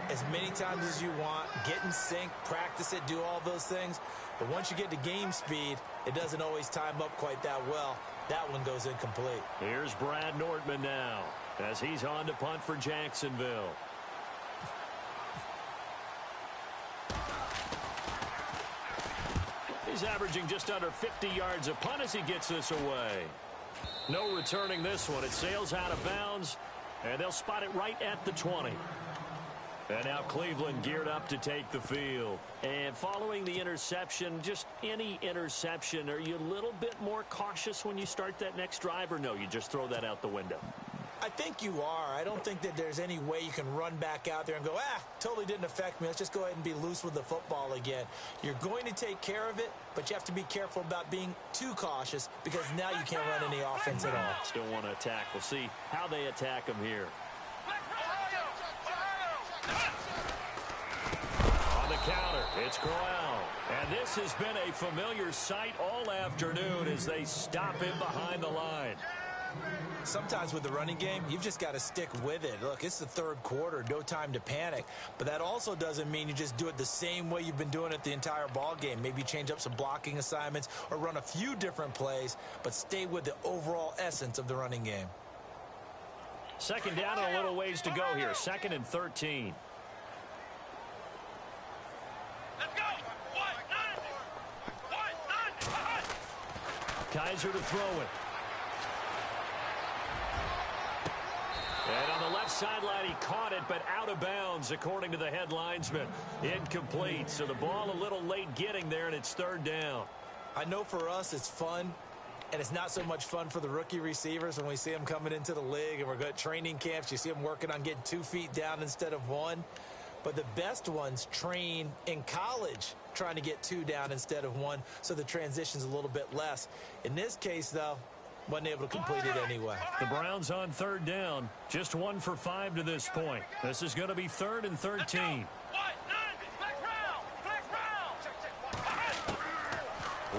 as many times as you want, get in sync, practice it, do all those things. But once you get to game speed, it doesn't always time up quite that well. That one goes incomplete. Here's Brad Nordman now as he's on to punt for Jacksonville. He's averaging just under 50 yards a punt as he gets this away. No returning this one. It sails out of bounds, and they'll spot it right at the 20. And now Cleveland geared up to take the field. And following the interception, just any interception, are you a little bit more cautious when you start that next drive, or no, you just throw that out the window? I think you are. I don't think that there's any way you can run back out there and go, totally didn't affect me. Let's just go ahead and be loose with the football again. You're going to take care of it, but you have to be careful about being too cautious because now you can't run any offense at all. Still want to attack. We'll see how they attack him here. On the counter, it's Crowell. And this has been a familiar sight all afternoon as they stop him behind the line. Sometimes with the running game, you've just got to stick with it. Look, it's the third quarter, no time to panic. But that also doesn't mean you just do it the same way you've been doing it the entire ball game. Maybe change up some blocking assignments or run a few different plays, but stay with the overall essence of the running game. Second down and a little ways to go here. 2nd and 13. Let's go. Kaiser to throw it. And on the left left sideline, he caught it, but out of bounds, according to the head linesman. Incomplete, so the ball a little late getting there, and it's third down. I know for us it's fun, and it's not so much fun for the rookie receivers when we see them coming into the league, and we're good at training camps. You see them working on getting 2 feet down instead of 1. But the best ones train in college trying to get 2 down instead of 1, so the transition's a little bit less. In this case, though, wasn't able to complete it anyway. The Browns on third down. Just 1 for 5 to this point. This is going to be 3rd and 13.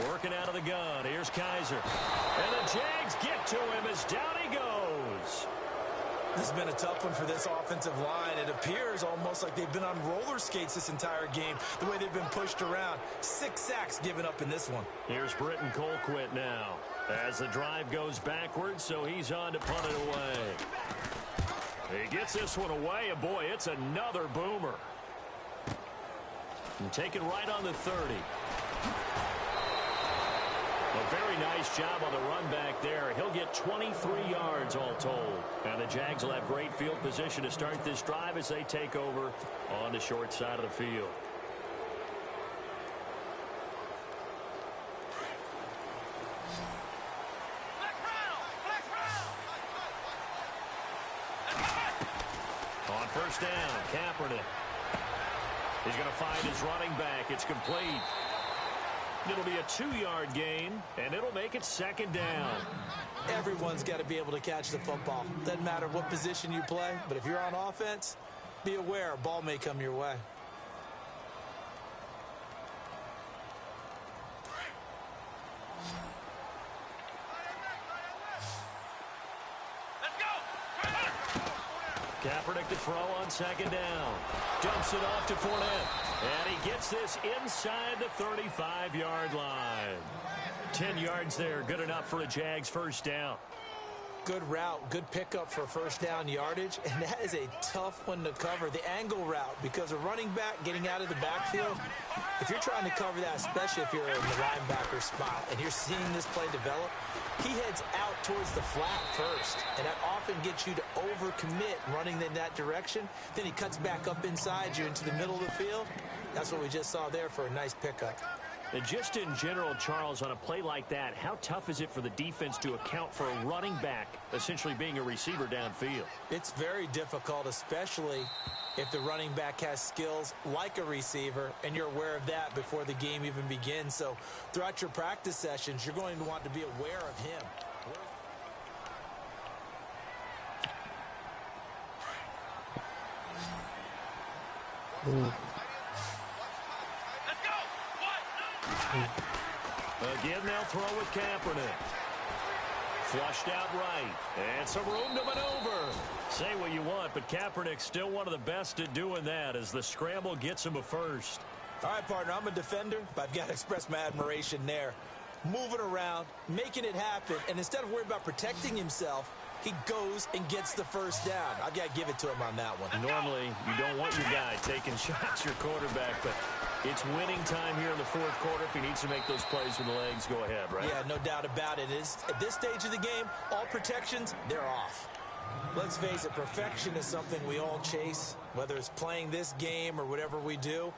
Working out of the gun. Here's Kaiser. And the Jags get to him as down he goes. This has been a tough one for this offensive line. It appears almost like they've been on roller skates this entire game, the way they've been pushed around. 6 sacks given up in this one. Here's Britton Colquitt now as the drive goes backwards, so he's on to punt it away. He gets this one away, and boy, it's another boomer. And taken right on the 30. A very nice job on the run back there. He'll get 23 yards all told. And the Jags will have great field position to start this drive as they take over on the short side of the field. On first down, Kaepernick. He's going to find his running back. It's complete. It'll be a 2-yard gain, and it'll make it 2nd down. Everyone's got to be able to catch the football. Doesn't matter what position you play, but if you're on offense, be aware a ball may come your way. Kaepernick to throw on 2nd down. Dumps it off to Fournette. And he gets this inside the 35-yard line. 10 yards there. Good enough for a Jags first down. Good route, good pickup for first down yardage, and that is a tough one to cover, the angle route, because a running back getting out of the backfield, if you're trying to cover that, especially if you're in the linebacker spot and you're seeing this play develop, he heads out towards the flat first, and that often gets you to overcommit running in that direction. Then he cuts back up inside you into the middle of the field. That's what we just saw there for a nice pickup. And just in general, Charles, on a play like that, how tough is it for the defense to account for a running back essentially being a receiver downfield? It's very difficult, especially if the running back has skills like a receiver, and you're aware of that before the game even begins. So throughout your practice sessions, you're going to want to be aware of him. Again, they'll throw with Kaepernick. Flushed out right. And some room to maneuver. Say what you want, but Kaepernick's still one of the best at doing that as the scramble gets him a first. All right, partner, I'm a defender, but I've got to express my admiration there. Moving around, making it happen, and instead of worrying about protecting himself, he goes and gets the first down. I've got to give it to him on that one. Normally, you don't want your guy taking shots, your quarterback, but it's winning time here in the fourth quarter. If he needs to make those plays with the legs, go ahead, right? Yeah, no doubt about it. At this stage of the game, all protections, they're off. Let's face it, perfection is something we all chase, whether it's playing this game or whatever we do.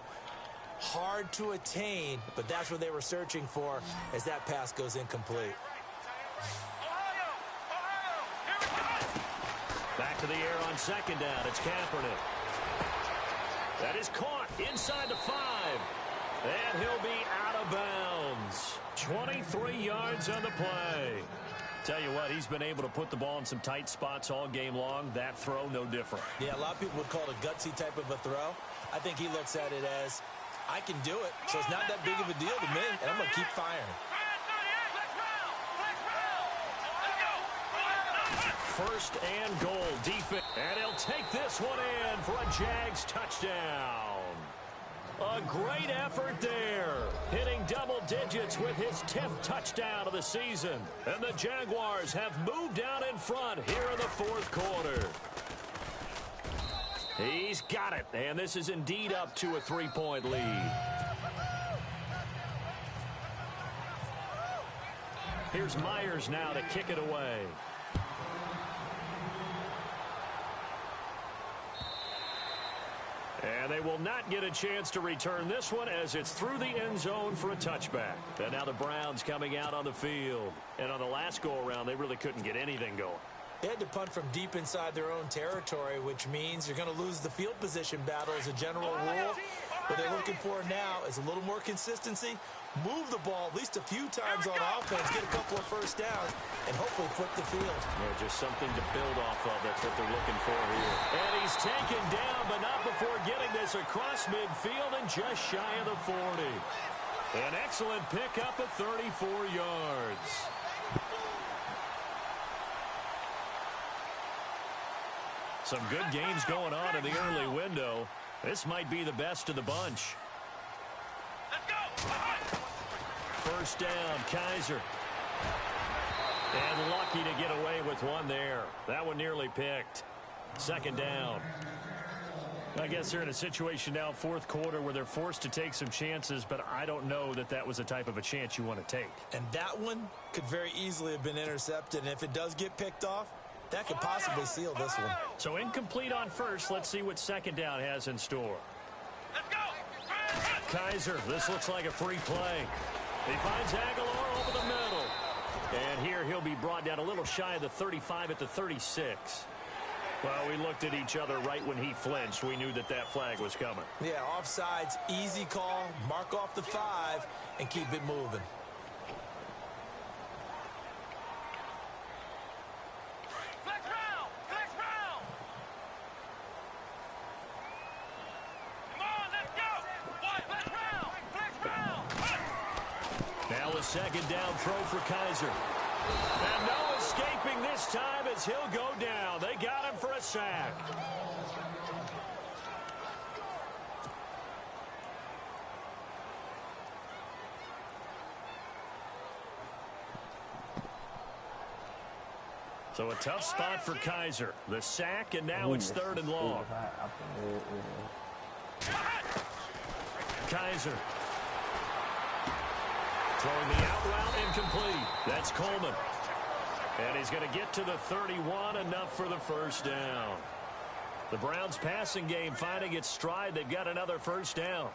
Hard to attain, but that's what they were searching for as that pass goes incomplete. Back to the air on 2nd down. It's Kaepernick. That is caught inside the 5. And he'll be out of bounds. 23 yards on the play. Tell you what, he's been able to put the ball in some tight spots all game long. That throw, no different. Yeah, a lot of people would call it a gutsy type of a throw. I think he looks at it as, I can do it, so it's not that big of a deal to me, and I'm going to keep firing. First and goal, defense. And he'll take this one in for a Jags touchdown. A great effort there. Hitting double digits with his 10th touchdown of the season. And the Jaguars have moved out in front here in the fourth quarter. He's got it. And this is indeed up to a 3-point lead. Here's Myers now to kick it away. And they will not get a chance to return this one as it's through the end zone for a touchback. And now the Browns coming out on the field. And on the last go-around, they really couldn't get anything going. They had to punt from deep inside their own territory, which means you're going to lose the field position battle as a general rule. What they're looking for now is a little more consistency, move the ball at least a few times on offense, get a couple of first downs, and hopefully flip the field. Yeah, just something to build off of. That's what they're looking for here. And he's taken down, but not before getting this across midfield and just shy of the 40. An excellent pickup of 34 yards. Some good games going on in the early window. This might be the best of the bunch. Let's go. First down, Kaiser. And lucky to get away with one there. That one nearly picked. Second down. I guess they're in a situation now, fourth quarter, where they're forced to take some chances, but I don't know that that was the type of a chance you want to take. And that one could very easily have been intercepted, and if it does get picked off, that could possibly seal this one. So incomplete on first. Let's see what second down has in store. Let's go. Kaiser, this looks like a free play. He finds Aguilar over the middle. And here he'll be brought down a little shy of the 35 at the 36. Well, we looked at each other right when he flinched. We knew that that flag was coming. Yeah, offsides, easy call, mark off the 5, and keep it moving. Second down throw for Kaiser. And no escaping this time as he'll go down. They got him for a sack. So a tough spot for Kaiser. The sack, and now it's third and long. Kaiser. Throwing the out route incomplete. That's Coleman. And he's going to get to the 31, enough for the first down. The Browns passing game finding its stride. They've got another first down.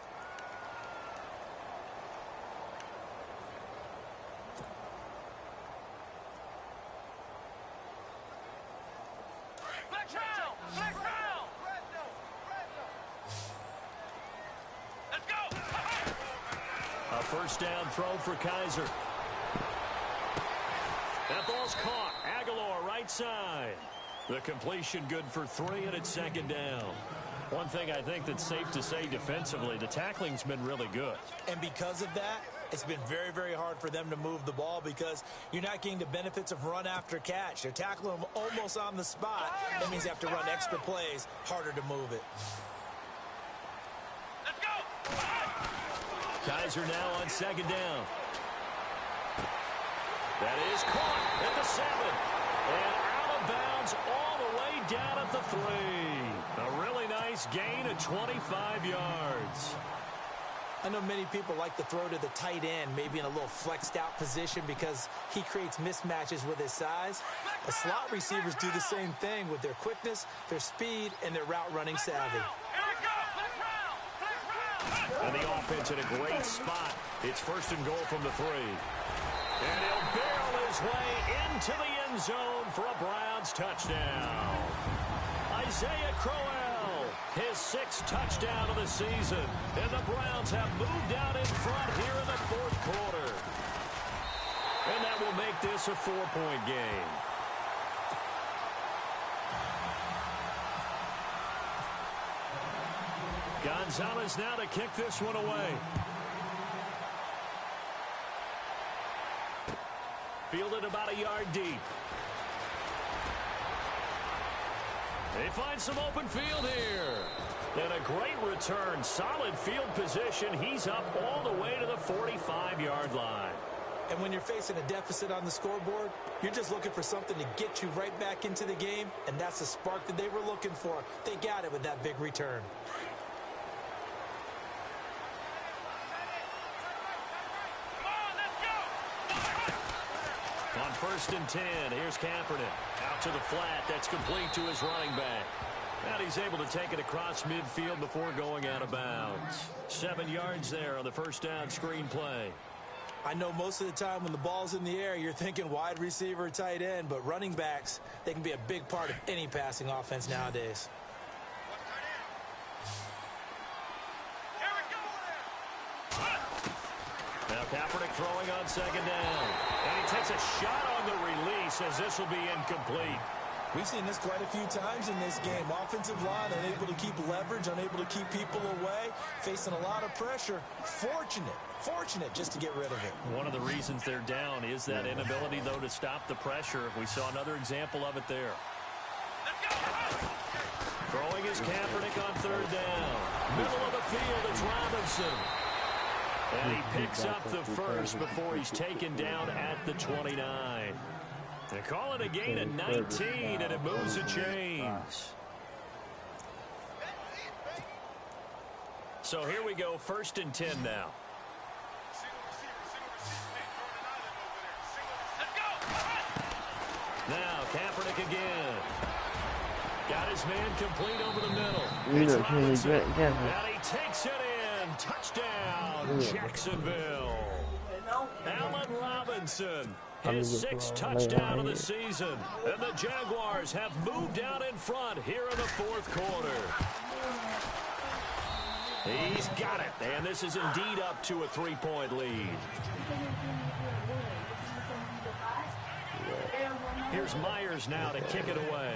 First down throw for Kaiser. That ball's caught. Aguilar right side. The completion good for 3, and it's second down. One thing I think that's safe to say defensively, the tackling's been really good. And because of that, it's been very, very hard for them to move the ball because you're not getting the benefits of run after catch. They're tackling them almost on the spot. That means you have to run extra plays, harder to move it. Kaiser now on second down. That is caught at the 7. And out of bounds all the way down at the 3. A really nice gain of 25 yards. I know many people like to throw to the tight end, maybe in a little flexed out position because he creates mismatches with his size. But slot receivers do the same thing with their quickness, their speed, and their route running savvy. And the offense in a great spot. It's first and goal from the 3. And he'll barrel his way into the end zone for a Browns touchdown. Isaiah Crowell, his 6th touchdown of the season. And the Browns have moved out in front here in the fourth quarter. And that will make this a 4-point game. Gonzalez now to kick this one away. Fielded about a yard deep. They find some open field here. And a great return. Solid field position. He's up all the way to the 45-yard line. And when you're facing a deficit on the scoreboard, you're just looking for something to get you right back into the game. And that's the spark that they were looking for. They got it with that big return. First and 10. Here's Kaepernick. Out to the flat. That's complete to his running back. And he's able to take it across midfield before going out of bounds. 7 yards there on the first down screen play. I know most of the time when the ball's in the air, you're thinking wide receiver, tight end, but running backs, they can be a big part of any passing offense nowadays. Now Kaepernick throwing on second down. And he takes a shot on the release as this will be incomplete. We've seen this quite a few times in this game. Offensive line unable to keep leverage, unable to keep people away, facing a lot of pressure. Fortunate just to get rid of it. One of the reasons they're down is that inability, though, to stop the pressure. We saw another example of it there. Throwing is Kaepernick on third down. Middle of the field, it's Robinson. And he picks up the first before he's taken down at the 29. They call it a gain of 19, and it moves the chains. So here we go, 1st and 10 now. Now, Kaepernick again. Got his man complete over the middle. It's Robinson. And he takes it in. Touchdown, Jacksonville. Allen Robinson. His 6th touchdown of the season. And the Jaguars have moved out in front here in the 4th quarter. He's got it. And this is indeed up to a 3-point lead. Here's Myers now to kick it away.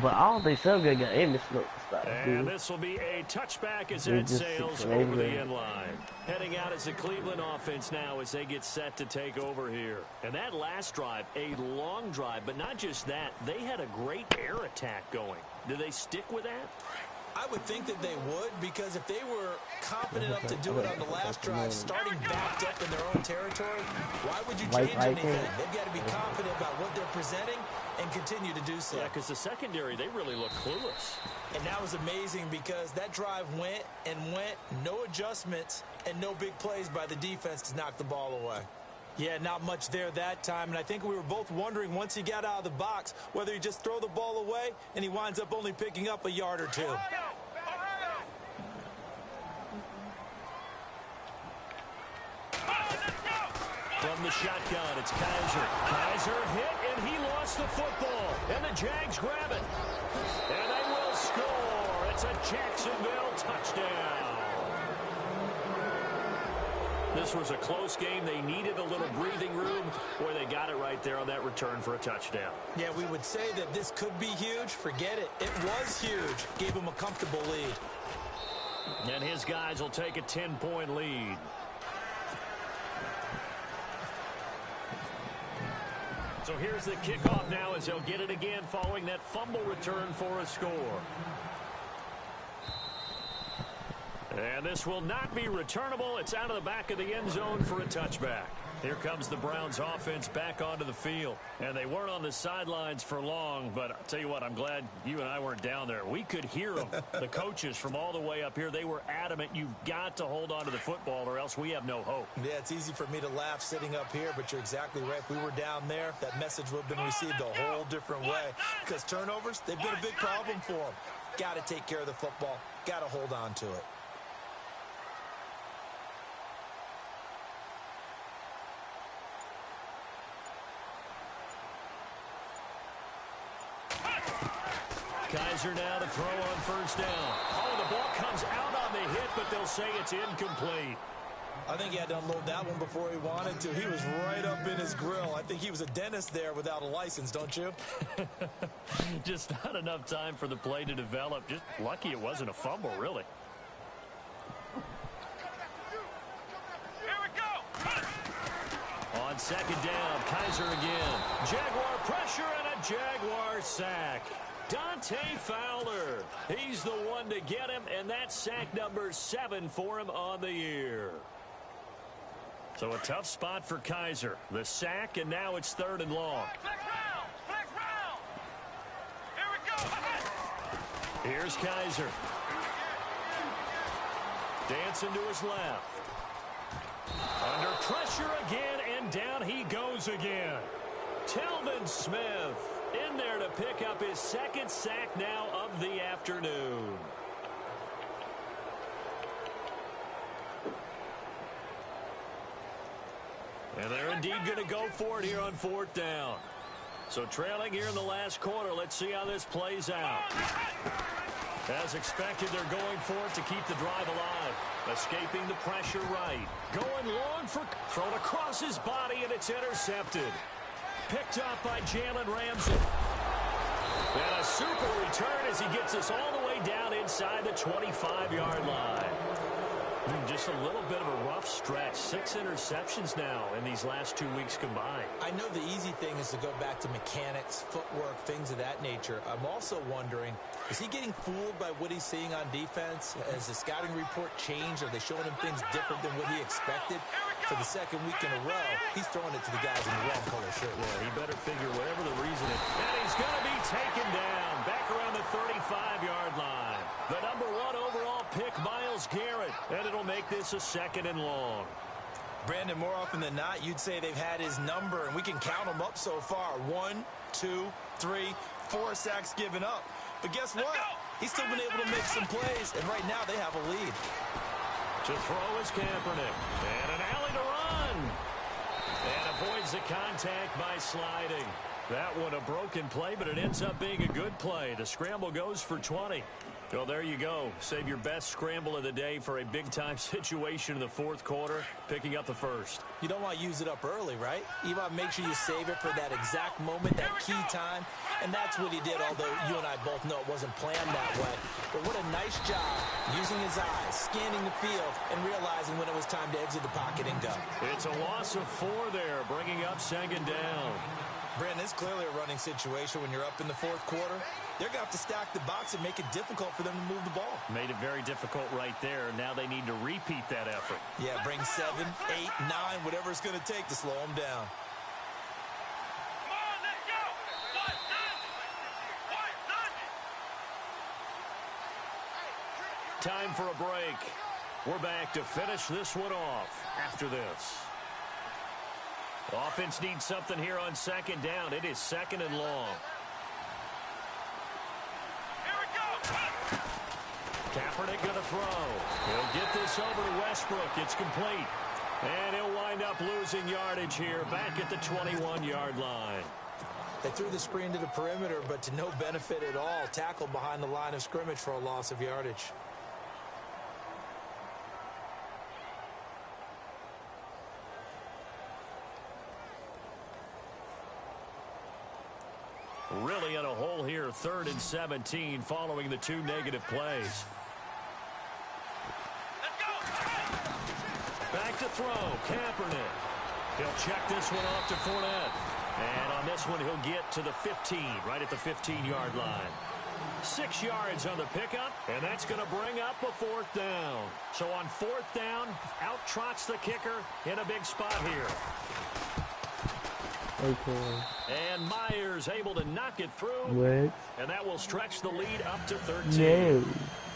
But I don't think some guy got any slope to stop. And this will be a touchback as that sails over the end line. Heading out as a Cleveland offense now as they get set to take over here. And that last drive, a long drive, but not just that. They had a great air attack going. Do they stick with that? I would think that they would, because if they were confident enough to do it on the last drive, starting backed up in their own territory, why would you change anything? They've got to be confident about what they're presenting and continue to do so. Yeah, because the secondary, they really look clueless. And that was amazing because that drive went, no adjustments, and no big plays by the defense to knock the ball away. Yeah, not much there that time, and I think we were both wondering once he got out of the box whether he just throw the ball away and he winds up only picking up a yard or two. From the shotgun, it's Kaiser. Kaiser hit, and he lost the football. And the Jags grab it. And they will score. It's a Jacksonville touchdown. This was a close game. They needed a little breathing room. Boy, they got it right there on that return for a touchdown. Yeah, we would say that this could be huge. Forget it. It was huge. Gave him a comfortable lead. And his guys will take a 10-point lead. So here's the kickoff now as they'll get it again following that fumble return for a score. And this will not be returnable. It's out of the back of the end zone for a touchback. Here comes the Browns offense back onto the field. And they weren't on the sidelines for long, but I'll tell you what, I'm glad you and I weren't down there. We could hear them. The coaches from all the way up here, they were adamant. You've got to hold on to the football or else we have no hope. Yeah, it's easy for me to laugh sitting up here, but you're exactly right. If we were down there, that message would have been received a whole different way. Because turnovers, they've been a big problem for them. Got to take care of the football. Got to hold on to it. Kaiser now to throw on first down. Oh, the ball comes out on the hit, but they'll say it's incomplete. I think he had to unload that one before he wanted to. He was right up in his grill. I think he was a dentist there without a license, don't you? Just not enough time for the play to develop. Just lucky it wasn't a fumble, really. Here we go. On second down, Kaiser again. Jaguar pressure and a Jaguar sack. Dante Fowler, he's the one to get him, and that's sack number 7 for him on the year. So a tough spot for Kaiser. The sack, and now it's 3rd and long. Flex round. Here we go. Here's Kaiser. Dancing to his left. Under pressure again, and down he goes again. Telvin Smith to pick up his second sack now of the afternoon. And they're indeed going to go for it here on 4th down. So trailing here in the last quarter. Let's see how this plays out. As expected, they're going for it to keep the drive alive. Escaping the pressure right. Going long for thrown across his body, and it's intercepted. Picked up by Jalen Ramsey. And a super return as he gets us all the way down inside the 25-yard line. Just a little bit of a rough stretch. 6 interceptions now in these last 2 weeks combined. I know the easy thing is to go back to mechanics, footwork, things of that nature. I'm also wondering, is he getting fooled by what he's seeing on defense? Has the scouting report changed? Are they showing him things different than what he expected? For the second week in a row, he's throwing it to the guys in the red color shirt. Yeah, he better figure whatever the reason is. And he's going to be taken down back around the 35-yard line. The number 1 overall pick, Myles Garrett. And it'll make this a 2nd and long. Brandon, more often than not, you'd say they've had his number, and we can count them up so far. 1, 2, 3, 4 sacks given up. But guess what? He's still been able to make some plays, and right now they have a lead. To throw is Kaepernick. And an alley to run. And avoids the contact by sliding. That one a broken play, but it ends up being a good play. The scramble goes for 20. Well, there you go. Save your best scramble of the day for a big-time situation in the 4th quarter, picking up the 1st. You don't want to use it up early, right? You want to make sure you save it for that exact moment, that key time. And that's what he did, although you and I both know it wasn't planned that way. But what a nice job using his eyes, scanning the field, and realizing when it was time to exit the pocket and go. It's a loss of 4 there, bringing up 2nd down. Brandon, it's clearly a running situation when you're up in the 4th quarter. They're going to have to stack the box and make it difficult for them to move the ball. Made it very difficult right there. Now they need to repeat that effort. Yeah, bring 7, 8, 9, whatever it's going to take to slow them down. Come on, let's go. Time for a break. We're back to finish this one off after this. Offense needs something here on 2nd down. It is 2nd and long. Kaepernick going to throw. He'll get this over to Westbrook. It's complete. And he'll wind up losing yardage here back at the 21-yard line. They threw the screen to the perimeter, but to no benefit at all. Tackled behind the line of scrimmage for a loss of yardage. Really in a hole here, 3rd and 17 following the 2 negative plays. Back to throw, Kaepernick. He'll check this one off to Fournette. And on this one, he'll get to the 15, right at the 15-yard line. 6 yards on the pickup, and that's going to bring up a 4th down. So on 4th down, out trots the kicker in a big spot here. Okay. And Myers able to knock it through. What? And that will stretch the lead up to 13. No.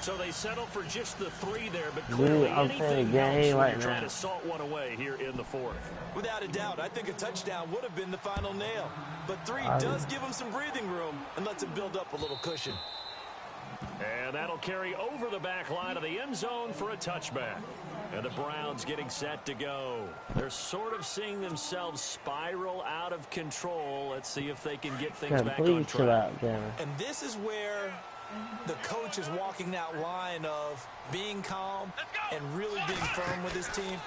So they settle for just the 3 there, but Dude, clearly I'm playing a anything game helps when right you're trying now. to salt one away here in the 4th. Without a doubt, I think a touchdown would have been the final nail. But 3 does give him some breathing room and lets him build up a little cushion. And that'll carry over the back line of the end zone for a touchback. And the Browns getting set to go. They're sort of seeing themselves spiral out of control. Let's see if they can get things back on track. And this is where the coach is walking that line of being calm and really being firm with his team.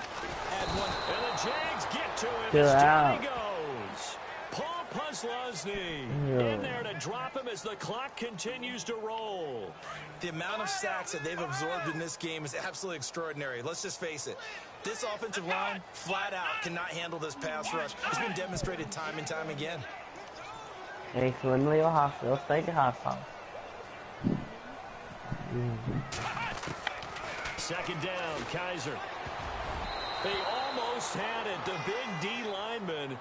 Add one. And the Jags get to him. Chill As out. Johnny goes. Paul Puslosny in there to drop him as the clock continues to roll. The amount of sacks that they've absorbed in this game is absolutely extraordinary. Let's just face it. This offensive line, flat out, cannot handle this pass rush. It's been demonstrated time and time again. Hey, swim your hospital. Stay at the hospital. 2nd down, Kaiser. They almost had it. The big D lineman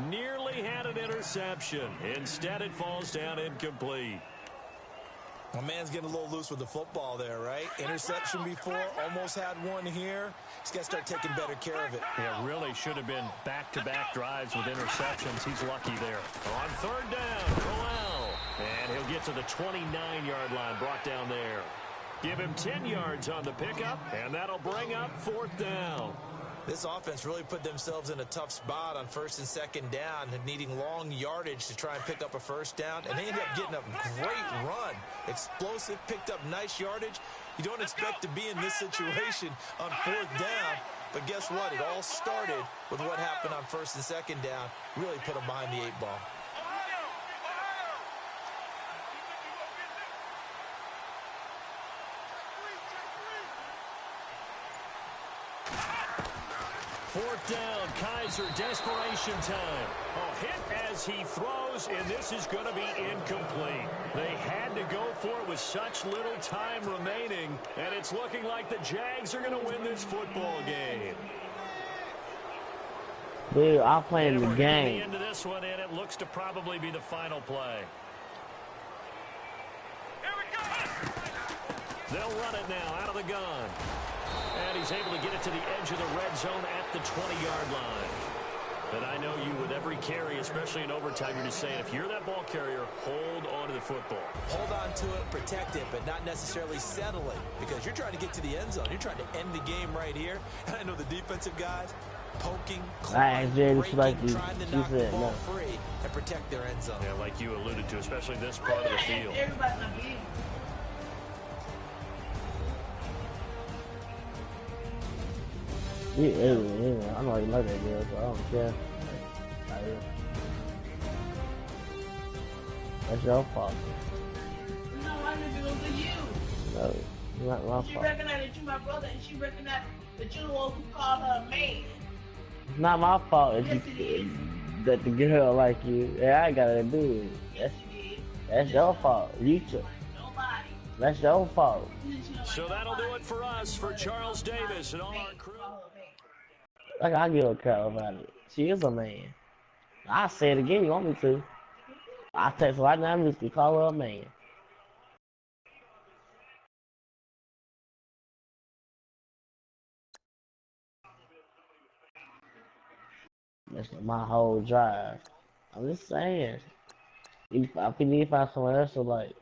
nearly had an interception. Instead, it falls down incomplete. My man's getting a little loose with the football there, right? Interception before, almost had one here. He's got to start taking better care of it. Yeah, really should have been back-to-back drives with interceptions. He's lucky there. On 3rd down, Crowell. And he'll get to the 29-yard line, brought down there. Give him 10 yards on the pickup, and that'll bring up 4th down. This offense really put themselves in a tough spot on 1st and 2nd down, needing long yardage to try and pick up a 1st down, and they ended up getting a great run. Explosive, picked up nice yardage. You don't expect to be in this situation on 4th down, but guess what? It all started with what happened on 1st and 2nd down. Really put them behind the 8 ball. Fourth down, Kaiser, desperation time. Oh, hit as he throws, and this is going to be incomplete. They had to go for it with such little time remaining, and it's looking like the Jags are going to win this football game. Dude, I'm playing the game. The end of this one, and it looks to probably be the final play. Here we go. They'll run it now out of the gun. And he's able to get it to the edge of the red zone at the 20-yard line. But I know you, with every carry, especially in overtime, you're just saying, if you're that ball carrier, hold on to the football. Hold on to it, protect it, but not necessarily settle it, because you're trying to get to the end zone. You're trying to end the game right here. And I know the defensive guys poking, clawing, breaking, trying to knock the ball free and protect their end zone. Yeah, like you alluded to, especially this part of the field. Yeah, I know you like that girl, so I don't care. That's your fault. No, I didn't do it to you. No, it's not my She fault. recognized that you my brother, and she recognized that you're the one who called her a man. It's not my fault Yes, it is. that the girl like you. Yeah, I gotta do it. That's your fault. You took. Nobody. That's your fault. So that'll do it for us, for Charles Davis and all our crew. Like, I give a crap about it. She is a man. I'll say it again, you want me to. I'll text her right now, I'm just gonna call her a man. That's my whole drive. I'm just saying. If I need to find someone else to like,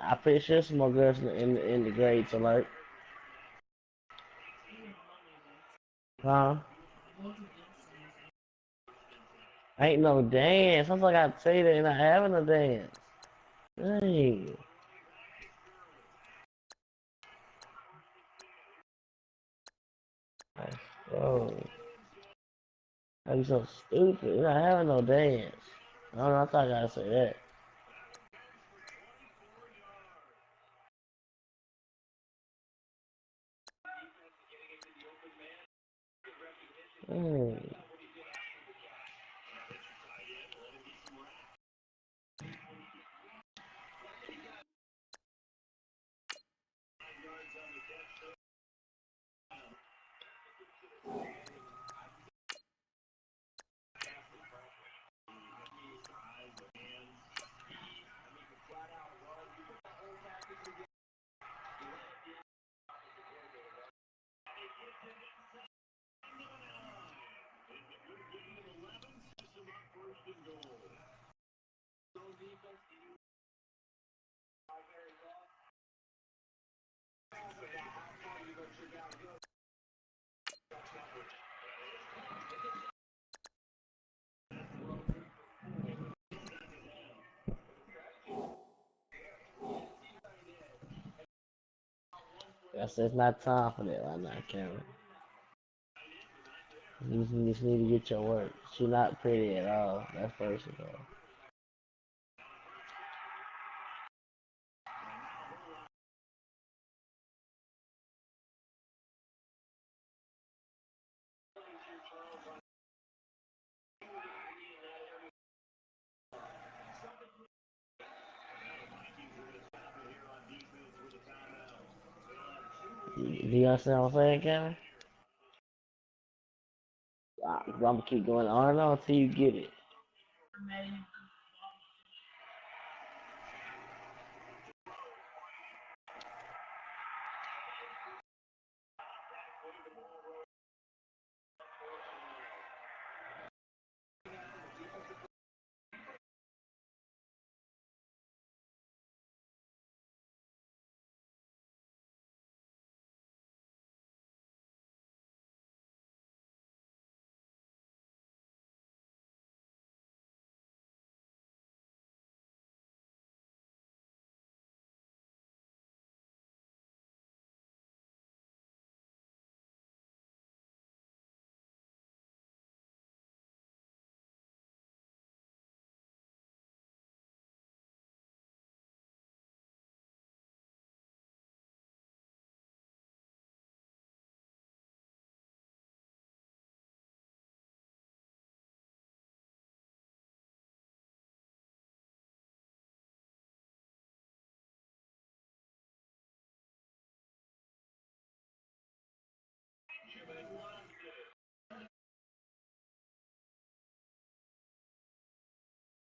I'm pretty sure some more girls in the grades are like, huh? Ain't no dance. Sometimes I gotta tell you they not having a dance. Dang. Oh, I'm so stupid. You're not having no dance. I don't know. I thought I gotta say that. Mm. It's not time for that right now, Cameron. You just need to get your work. She's not pretty at all. That's first of all. Do you understand what I'm saying, Cameron? I'm gonna keep going on and on until you get it.